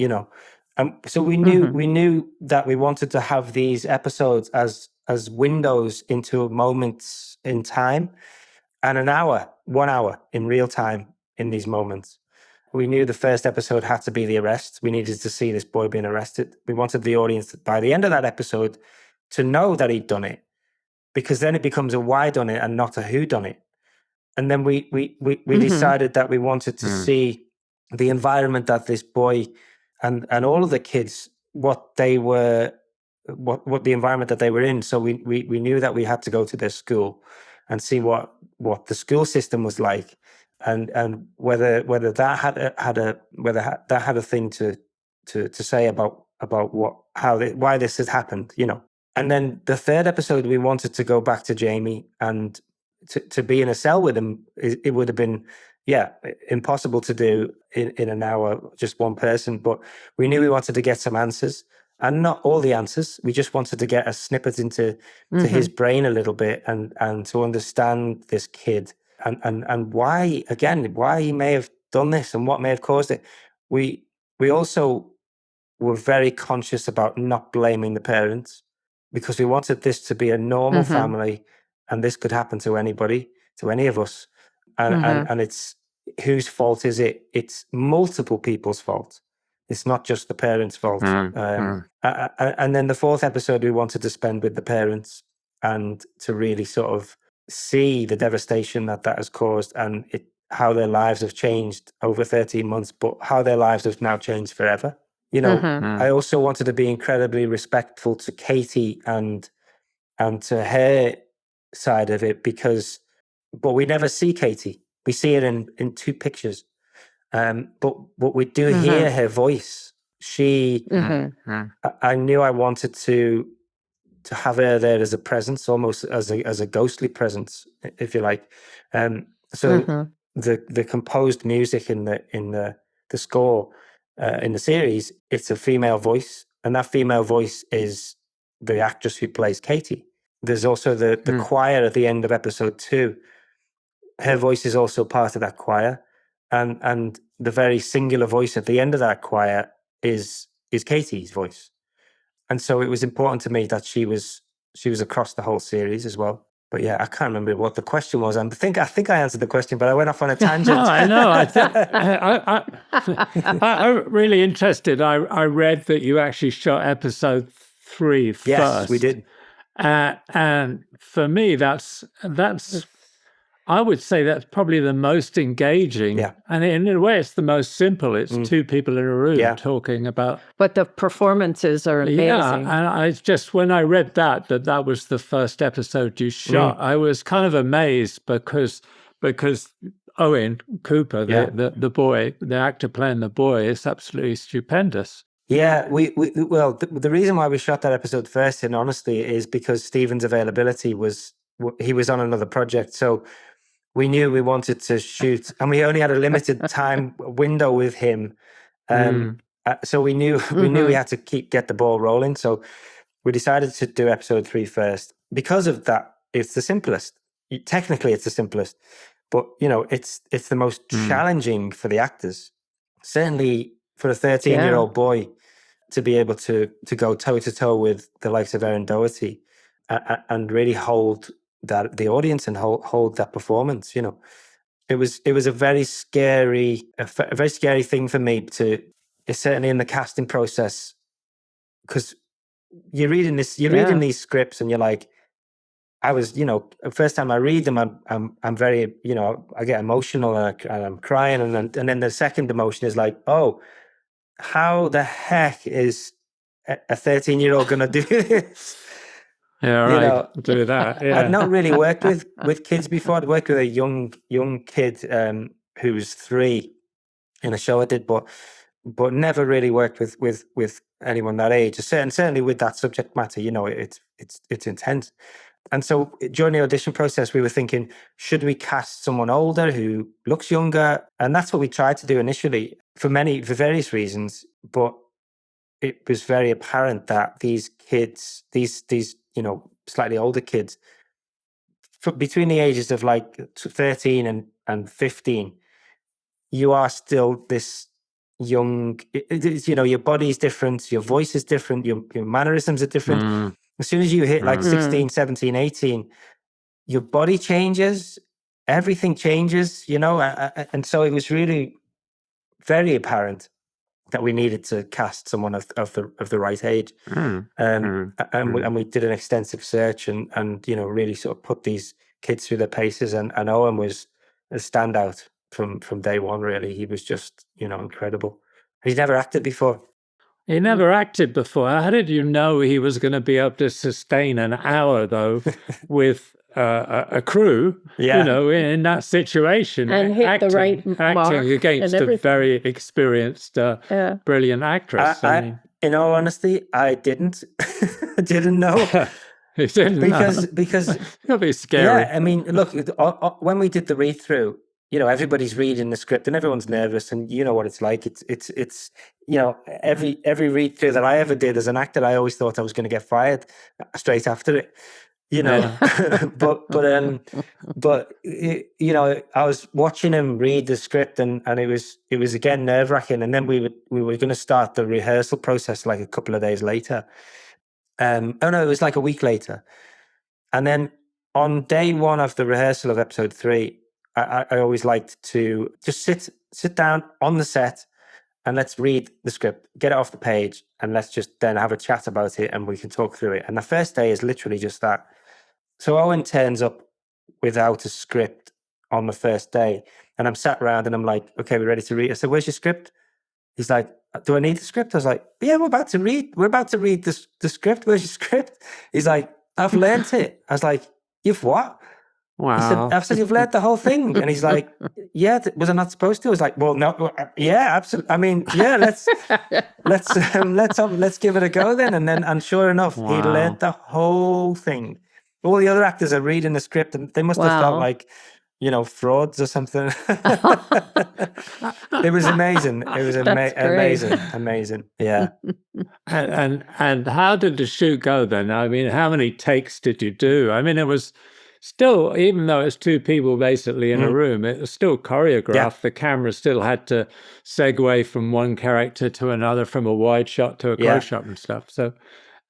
so we knew that we wanted to have these episodes as windows into moments in time, and 1 hour in real time in these moments. We knew the first episode had to be the arrest. We needed to see this boy being arrested. We wanted the audience, by the end of that episode, to know that he'd done it, because then it becomes a why done it and not a who done it. And then we decided that we wanted to see the environment that this boy and all of the kids, what they were, what the environment that they were in. So we knew that we had to go to their school and see what the school system was like. and whether that had a thing to say about why this had happened, And then the third episode, we wanted to go back to Jamie and to be in a cell with him. It would have been, impossible to do in an hour, just one person. But we knew we wanted to get some answers, and not all the answers. We just wanted to get a snippet into to his brain a little bit, and to understand this kid and why he may have done this and what may have caused it. We also were very conscious about not blaming the parents, because we wanted this to be a normal family, and this could happen to anybody, to any of us. And it's, whose fault is it? It's multiple people's fault. It's not just the parents' fault. And then the fourth episode we wanted to spend with the parents, and to really sort of see the devastation that has caused, and how their lives have changed over 13 months, but how their lives have now changed forever. I also wanted to be incredibly respectful to Katie and to her side of it, but we never see Katie. We see it in two pictures. But we do hear her voice. I knew I wanted to have her there as a presence, almost as a ghostly presence, if you like. So the composed music in the score in the series, it's a female voice, and that female voice is the actress who plays Katie. There's also the choir at the end of episode 2. Her voice is also part of that choir, and the very singular voice at the end of that choir is Katie's voice. And so it was important to me that she was across the whole series as well. But yeah, I can't remember what the question was. I think I answered the question, but I went off on a tangent. No, I know. I'm really interested. I read that you actually shot episode 3 first. Yes, we did. And for me, that's I would say that's probably the most engaging. Yeah. And in a way, it's the most simple. It's two people in a room talking about. But the performances are amazing. Yeah, and I just, when I read that was the first episode you shot, I was kind of amazed because Owen Cooper, the boy, the actor playing the boy, is absolutely stupendous. Yeah, well, the reason why we shot that episode first, in honesty, is because Stephen's availability he was on another project. So we knew we wanted to shoot, and we only had a limited time window with him. So we knew we had to get the ball rolling. So we decided to do episode 3 first. Because of that, it's the simplest. Technically, it's the simplest, but it's the most challenging for the actors. Certainly for a 13-year-old boy to be able to go toe to toe with the likes of Erin Doherty and really hold the audience and hold that performance. It was a very scary thing for me certainly in the casting process, because you're reading these scripts and you're like, I was, first time I read them, I'm very, I get emotional and I'm crying, and then the second emotion is like, oh, how the heck is a 13-year-old going to do this? Yeah, right. Do that. Yeah. I'd not really worked with kids before. I'd worked with a young kid who was 3 in a show I did, but never really worked with anyone that age. Certainly with that subject matter, it's intense. And so during the audition process, we were thinking, should we cast someone older who looks younger? And that's what we tried to do initially for various reasons. But it was very apparent that these kids, these slightly older kids, between the ages of like 13 and 15, you are still this young. Your body's different, your voice is different, your mannerisms are different. As soon as you hit like 16, 17, 18, your body changes, everything changes, and so it was really very apparent that we needed to cast someone of the right age. And we did an extensive search and really sort of put these kids through their paces, and Owen was a standout from day one, really. He was just, incredible. He's never acted before. He never acted before. How did you know he was going to be able to sustain an hour, though, with a crew, in that situation, and hit the right mark acting against a very experienced, brilliant actress. In all honesty, I didn't know. You didn't because it'll be scary. Yeah, I mean, look, when we did the read through, everybody's reading the script and everyone's nervous, and you know what it's like. It's every read through that I ever did as an actor, I always thought I was going to get fired straight after it. But I was watching him read the script, and it was again nerve-wracking. And then we were going to start the rehearsal process like a couple of days later. It was like a week later. And then on day one of the rehearsal of episode 3, I always liked to just sit down on the set and let's read the script, get it off the page, and let's just then have a chat about it and we can talk through it. And the first day is literally just that. So Owen turns up without a script on the first day, and I'm sat around and I'm like, okay, we're ready to read. I said, where's your script? He's like, do I need the script? I was like, yeah, we're about to read the script. Where's your script? He's like, I've learnt it. I was like, you've what? Wow. I've said, you've learnt the whole thing. And he's like, yeah, was I not supposed to? I was like, well, no, yeah, absolutely. I mean, yeah, let's give it a go then. And sure enough, he learnt the whole thing. All the other actors are reading the script, and they must have felt like, frauds or something. It was amazing. It was amazing. Yeah. And how did the shoot go then? I mean, how many takes did you do? I mean, it was still, even though it's 2 people basically in a room, it was still choreographed. Yeah. The camera still had to segue from one character to another, from a wide shot to a close shot and stuff. So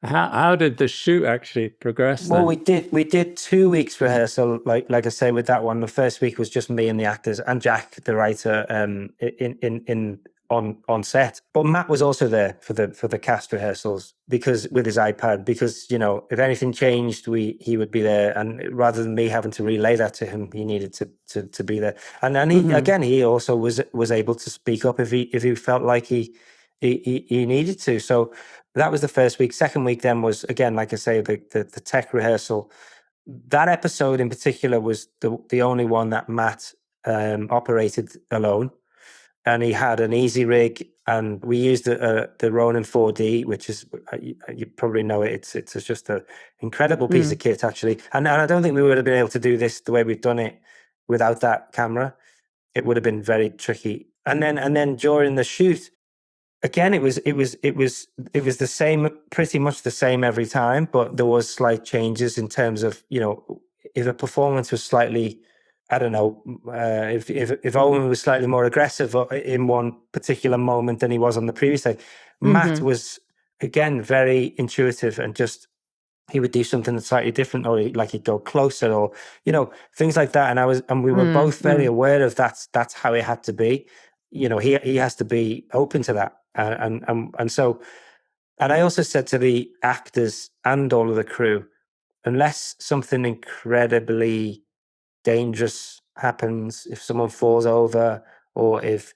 how did the shoot actually progress then? Well, we did 2 weeks rehearsal, like I say, with that one. The first week was just me and the actors and Jack, the writer, on set. But Matt was also there for the cast rehearsals because with his iPad, because if anything changed, he would be there, and rather than me having to relay that to him, he needed to be there. And he also was able to speak up if he felt like he needed to. So that was the first week. Second week then was, again, like I say, the tech rehearsal. That episode in particular was the only one that Matt operated alone. And he had an easy rig, and we used the Ronin 4D, which is, you probably know it. It's just an incredible piece of kit, actually. And I don't think we would have been able to do this the way we've done it without that camera. It would have been very tricky. And then during the shoot, again, it was the same, pretty much the same every time, but there was slight changes in terms of, if a performance was slightly, I don't know, if Owen was slightly more aggressive in one particular moment than he was on the previous day, Matt was, again, very intuitive, and just, he would do something slightly different, or he'd go closer, or, things like that. And we were both very aware of that's how it had to be. He has to be open to that. And so I also said to the actors and all of the crew, unless something incredibly dangerous happens, if someone falls over, or if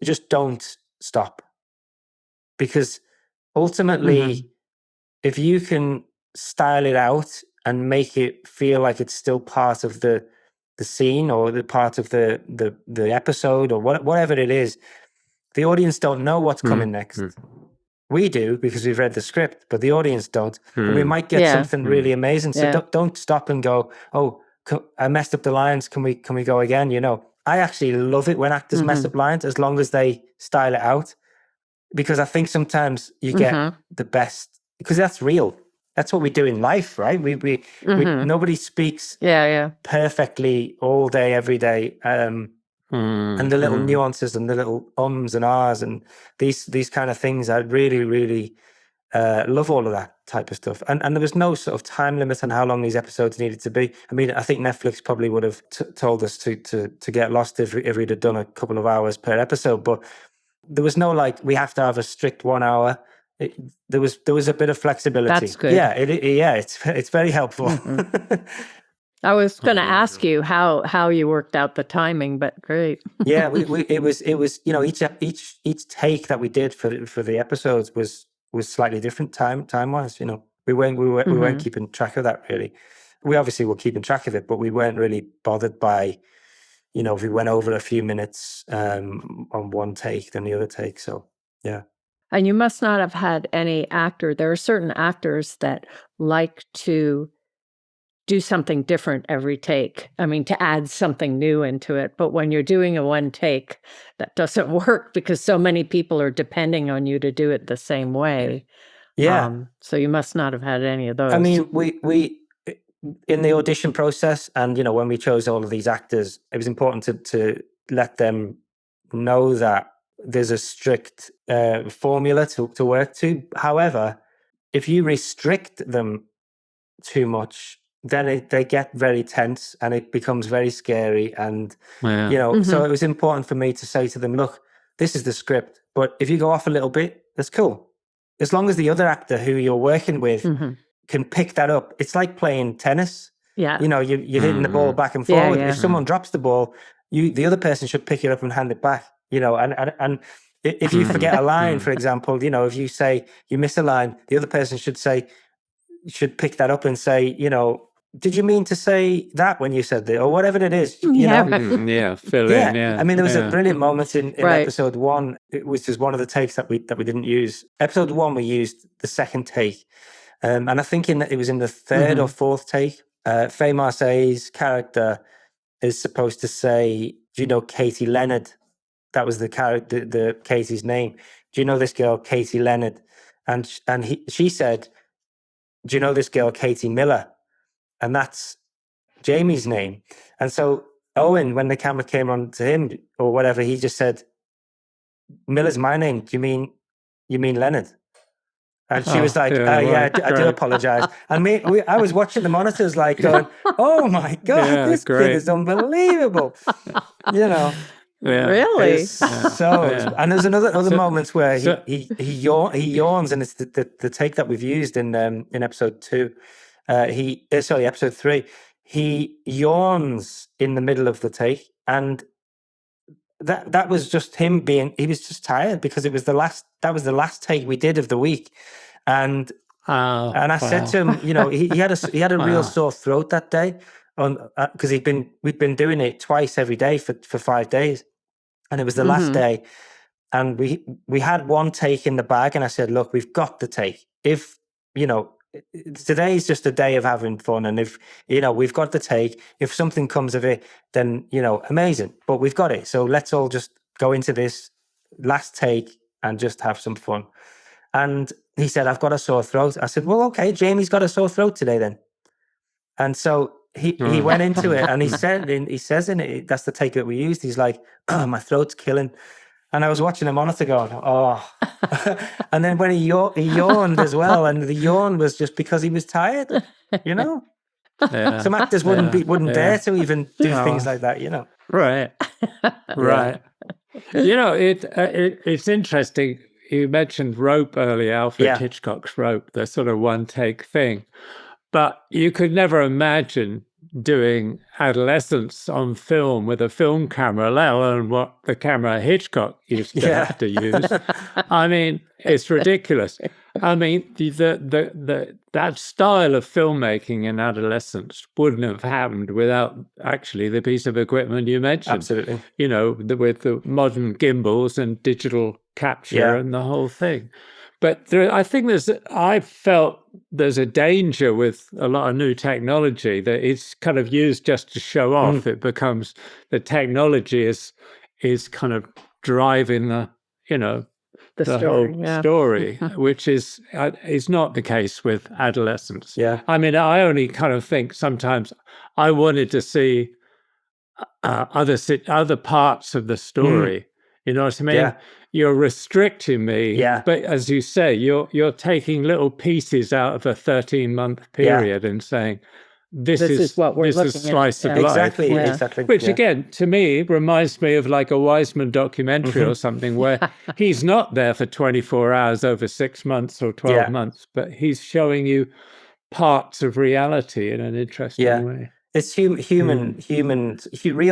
just don't stop, because ultimately if you can style it out and make it feel like it's still part of the scene, or the part of the episode, or whatever it is, the audience don't know what's coming next. We do, because we've read the script, but the audience don't. And we might get something really amazing. So don't stop and go, oh, I messed up the lines. Can we go again? I actually love it when actors mess up lines, as long as they style it out, because I think sometimes you get the best, because that's real. That's what we do in life, right? We nobody speaks perfectly all day, every day. And the little nuances and the little ums and ahs and these kind of things, I really, really love all of that type of stuff. And there was no sort of time limit on how long these episodes needed to be. I mean, I think Netflix probably would have told us to get lost if we'd have done a couple of hours per episode, but there was no we have to have a strict 1 hour. There was a bit of flexibility. That's good. Yeah, it's very helpful. I was going to ask you how you worked out the timing, but great. Yeah, it was each take that we did for the episodes was slightly different time wise. We weren't keeping track of that really. We obviously were keeping track of it, but we weren't really bothered by, if we went over a few minutes on one take than the other take. So yeah. And you must not have had any actor. There are certain actors that like to do something different every take. I mean, to add something new into it. But when you're doing a one take, that doesn't work because so many people are depending on you to do it the same way. Yeah. So you must not have had any of those. I mean, we in the audition process, and when we chose all of these actors, it was important to let them know that there's a strict formula to work to. However, if you restrict them too much, then they get very tense and it becomes very scary. And, so it was important for me to say to them, look, this is the script, but if you go off a little bit, that's cool. As long as the other actor who you're working with can pick that up. It's like playing tennis. Yeah. You're hitting the ball back and forward. If someone drops the ball, the other person should pick it up and hand it back, and if you forget a line, for example, if you say you miss a line, the other person should pick that up and say, did you mean to say that when you said that, or whatever it is? Fill in. Yeah. I mean, there was a brilliant moment in episode 1, which is one of the takes that we didn't use. Episode 1, we used the second take, and I think it was in the third or fourth take. Faye Marseille's character is supposed to say, "Do you know Katie Leonard?" That was the character, the Katie's name. Do you know this girl, Katie Leonard? And she said, "Do you know this girl, Katie Miller?" And that's Jamie's name. And so Owen, when the camera came on to him or whatever, he just said, "Miller's my name. Do you mean Leonard?" And she was like, I do apologize. And I was watching the monitors like going, "Oh my God, this kid is unbelievable." Yeah. Really? And there's other moments where he yawns, and it's the take that we've used in episode 2. Episode 3. He yawns in the middle of the take, and that was just him he was just tired because it was the last take we did of the week, and I said to him, he had a real sore throat that day because we'd been doing it twice every day for 5 days, and it was the last day, and we had one take in the bag, and I said, look, we've got the take. If today's just a day of having fun, and if we've got the take, if something comes of it, then amazing, but we've got it, so let's all just go into this last take and just have some fun. And he said, "I've got a sore throat." I said, "Well, okay, Jamie's got a sore throat today then." And so he went into it, and he says in it, that's the take that we used, he's like, "Oh, my throat's killing." And I was watching the monitor going, "Oh." And then when he yawned as well, and the yawn was just because he was tired, Some actors wouldn't dare to even do things like that, Right. Right. It's interesting. You mentioned Rope earlier, Alfred Hitchcock's Rope, the sort of one take thing. But you could never imagine doing Adolescence on film with a film camera, let alone what the camera Hitchcock used to have to use. I mean, it's ridiculous. I mean, that style of filmmaking in Adolescence wouldn't have happened without actually the piece of equipment you mentioned. Absolutely. With the modern gimbals and digital capture and the whole thing. But I felt there's a danger with a lot of new technology that it's kind of used just to show off. It becomes the technology is kind of driving the story, whole story, which is not the case with Adolescence. Yeah. I mean, I only kind of think sometimes I wanted to see other parts of the story. You know what I mean? Yeah. You're restricting me, Yeah. but as you say, you're taking little pieces out of a 13-month period and saying, this is what we're looking at. This is slice of life. Exactly. Which again, to me, reminds me of like a Wiseman documentary or something where he's not there for 24 hours over 6 months or 12 months, but he's showing you parts of reality in an interesting way. It's real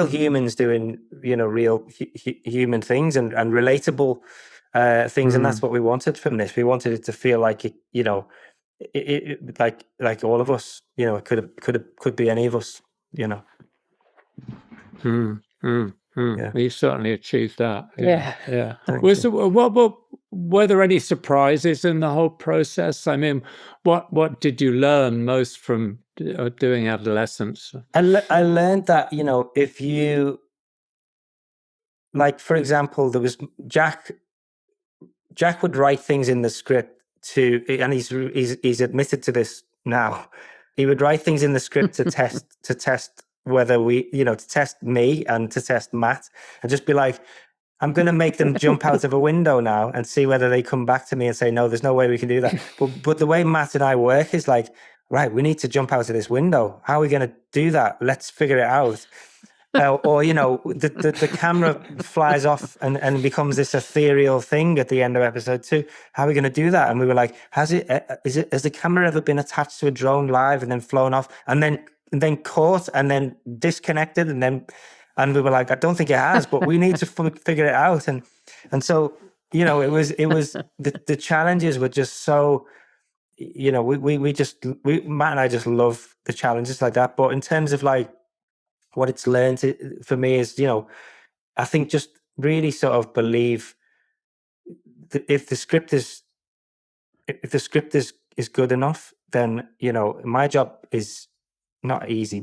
humans doing, real human things and relatable things. And that's what we wanted from this. We wanted it to feel like, like all of us, it could be any of us, Yeah. Yeah. You certainly achieved that. Yeah. Were there any surprises in the whole process? I mean, what did you learn most from doing Adolescence? I learned that, if you, like, for example, there was Jack would write things in the script and he's admitted to this now. He would write things in the script to test whether to test me and to test Matt, and just be like, I'm going to make them jump out of a window now and see whether they come back to me and say, no, there's no way we can do that. But the way Matt and I work is like, right, we need to jump out of this window. How are we going to do that? Let's figure it out. Or the camera flies off and becomes this ethereal thing at the end of episode 2. How are we going to do that? And we were like, has the camera ever been attached to a drone live and then flown off and then caught and then disconnected and we were like, I don't think it has, but we need to figure it out. And so it was the challenges were just so, Matt and I just love the challenges like that. But in terms of like what it's learned for me is, I think just really sort of believe that if the script is good enough, then, my job is not easy,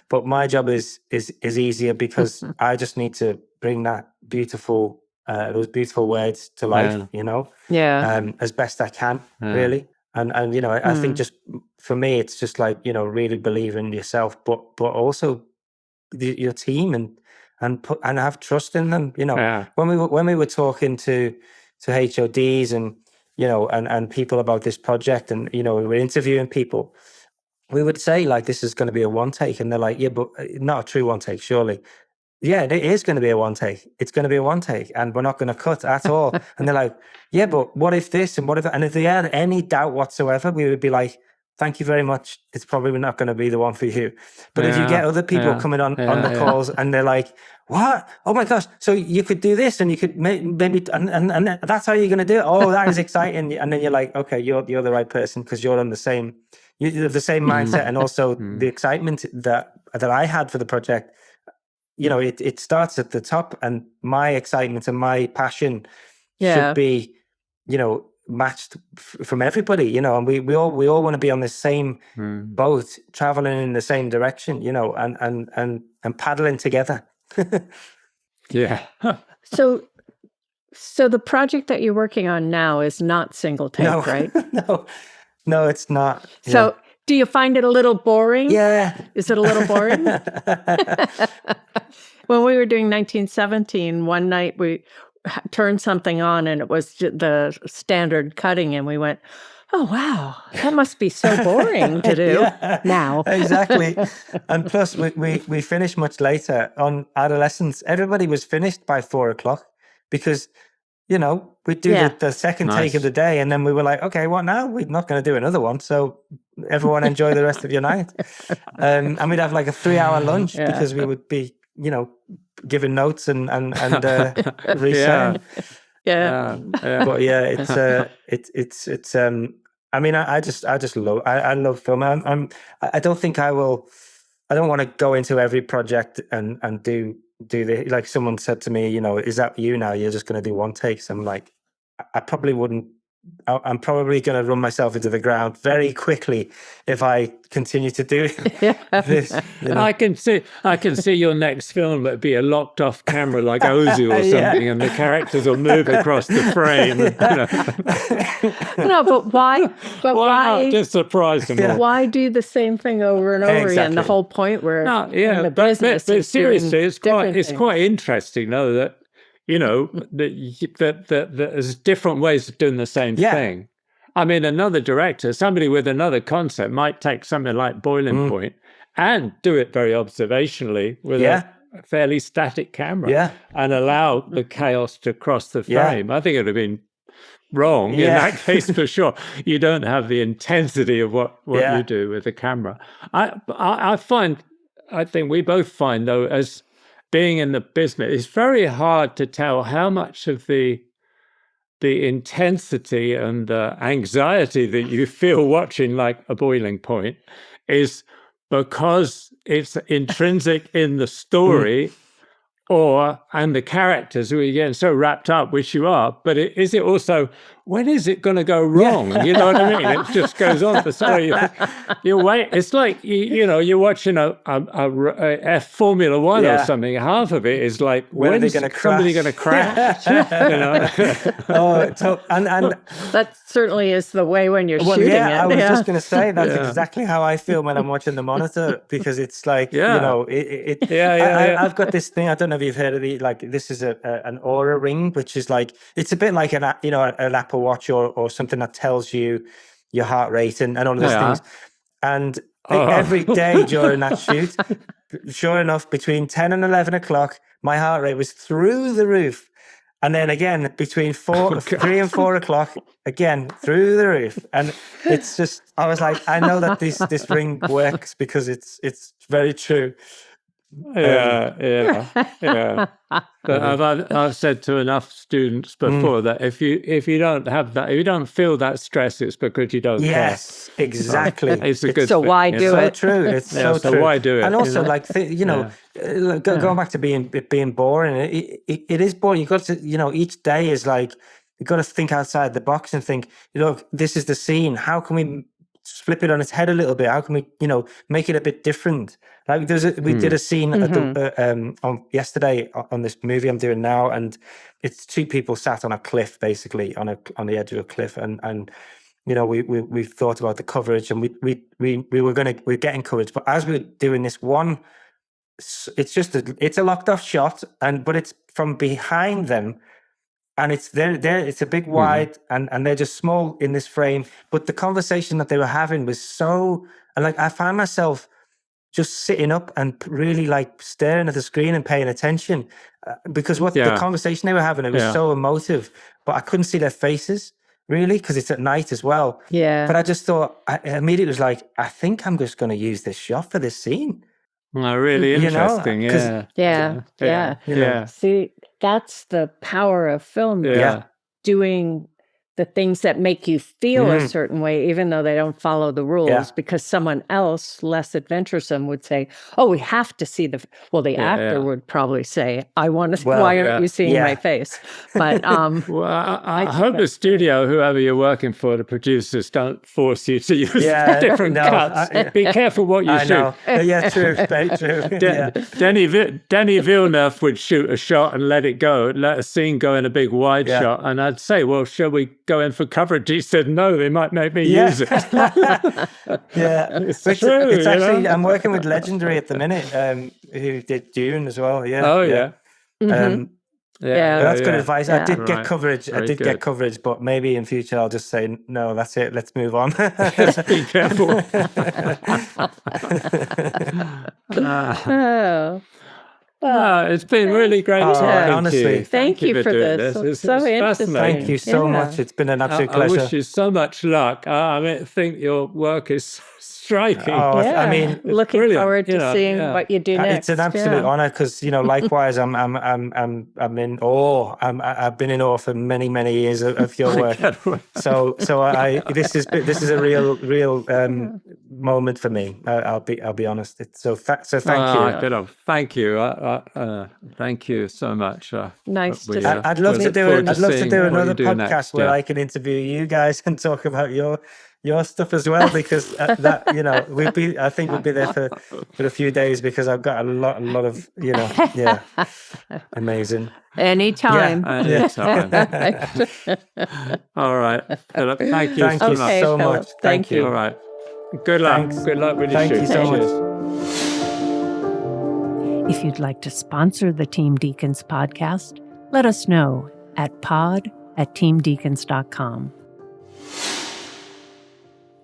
but my job is easier because I just need to bring that those beautiful words to life, as best I can, really. And I think just for me, it's just like, really believe in yourself, but also your team and have trust in them. When we were talking to HODs and and people about this project, and we were interviewing people, we would say like, this is going to be a one take, and they're like, yeah, but not a true one take, surely. Yeah, it is going to be a one take. It's going to be a one take, and we're not going to cut at all. And they're like, yeah, but what if this and what if? And if they had any doubt whatsoever, we would be like, thank you very much. It's probably not going to be the one for you. But if you get other people coming on the calls and they're like, what? Oh my gosh. So you could do this and you could maybe, and that's how you're going to do it. Oh, that is exciting. And then you're like, okay, you're the right person because you're on the same, you have the same mindset. And also the excitement that I had for the project, it starts at the top, and my excitement and my passion should be, matched from everybody, and we all want to be on the same boat, traveling in the same direction, and paddling together. Yeah. So the project that you're working on now is not single take, right? No, it's not. So do you find it a little boring? Yeah. Is it a little boring? When we were doing 1917, one night we turned something on and it was the standard cutting, and we went, oh, wow, that must be so boring to do now. Exactly. And plus, we finished much later on Adolescence. Everybody was finished by 4:00 because, we'd do the second take of the day, and then we were like, okay, what now? We're not going to do another one. So everyone enjoy the rest of your night. And we'd have like a 3-hour lunch because we would be, giving notes and resetting. But it's I mean, I just love, I love film. I don't think I don't want to go into every project and do the, like someone said to me, is that you now? You're just going to do one take. So I'm like, I probably wouldn't. I'm probably going to run myself into the ground very quickly if I continue to do this. I can see your next film would be a locked off camera like Ozu or something, and the characters will move across the frame. No, but why? But why not? Just surprise them all. Why do the same thing over and over again? The whole point where but seriously, it's quite interesting, though, that. That there's different ways of doing the same thing. I mean, another director, somebody with another concept might take something like Boiling Point and do it very observationally with a fairly static camera and allow the chaos to cross the frame. I think it would have been wrong in that case for sure. You don't have the intensity of what you do with the camera. I think we both find, though, as being in the business, it's very hard to tell how much of the the intensity and the anxiety that you feel watching like A Boiling Point is because it's intrinsic in the story and the characters who are getting so wrapped up, which you are, but is it also, when is it going to go wrong? You know what I mean? It just goes on for so you wait. It's like, you're watching a Formula One or something. Half of it is like, when's somebody going to crash? And that certainly is the way when you're shooting it. I was just going to say, that's exactly how I feel when I'm watching the monitor, because it's like, I've got this thing, I don't know if you've heard of this is an Aura ring, which is like, it's a bit like an Apple Watch or something that tells you your heart rate and all of those things. And every day during that shoot, sure enough, between 10 and 11 o'clock, my heart rate was through the roof. And then again, between 3 and 4 o'clock, again, through the roof. And it's just, I was like, I know that this ring works because it's very true. But I've said to enough students before that if you don't have that, if you don't feel that stress, it's because you don't care. Yes, exactly. It's a good so thing. Why do it? True. It's so true. So why do it? And also, going back to being boring, it is boring. You've got to, each day is like, you've got to think outside the box and think, look, this is the scene. How can we flip it on its head a little bit? How can we, make it a bit different? Like we did a scene on yesterday on this movie I'm doing now, and it's two people sat on a cliff, basically on the edge of a cliff, and we thought about the coverage, and we're getting coverage, but as we're doing this one, it's a locked off shot, but it's from behind them. And it's it's a big wide, and they're just small in this frame. But the conversation that they were having was so, and like, I found myself just sitting up and really like staring at the screen and paying attention because the conversation they were having, it was so emotive, but I couldn't see their faces really because it's at night as well. Yeah. But I just thought, I immediately was like, I think I'm just going to use this shot for this scene. Oh, really interesting. Yeah. See, that's the power of film. Doing the things that make you feel a certain way, even though they don't follow the rules, because someone else, less adventuresome, would say, oh, we have to see the actor would probably say, I want to, why aren't you seeing my face? But I hope the studio, whoever you're working for, the producers, don't force you to use different cuts. Be careful what you shoot. Yeah, true, very true. Denis Villeneuve would shoot a shot and let it go, let a scene go in a big wide shot, and I'd say, well, shall we go in for coverage? He said, no, they might make me use it. It's true. It's actually, I'm working with Legendary at the minute, who did Dune as well. That's good advice. I did get coverage. I did get coverage, but maybe in future I'll just say, no, that's it. Let's move on. Be careful. It's been really great talking honestly. to you. Thank you for this. It's so interesting. Thank you so much. It's been an absolute pleasure. I wish you so much luck. I think your work is striking. I mean, looking forward to seeing what you do next. It's an absolute honor because likewise, I'm in awe. I've been in awe for many years of your work. So this is a real moment for me. I'll be honest. So thank you. Thank you. Thank you so much. Nice to I'd love to do another podcast where I can interview you guys and talk about your stuff as well, because I think we'll be there for a few days because I've got a lot of amazing. Anytime. All right, Philip. Thank you so much. Thank you. All right. Good luck. Thanks. Good luck with your shoot. Thank you so much. If you'd like to sponsor the Team Deakins podcast, let us know at pod@teamdeakins.com.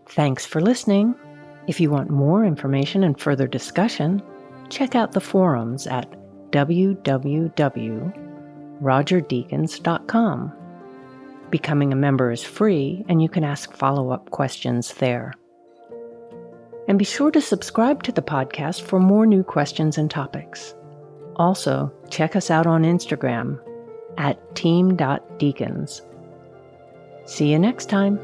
Thanks for listening. If you want more information and further discussion, check out the forums at www.rogerdeakins.com. Becoming a member is free, and you can ask follow-up questions there. And be sure to subscribe to the podcast for more new questions and topics. Also, check us out on Instagram at team.deakins. See you next time.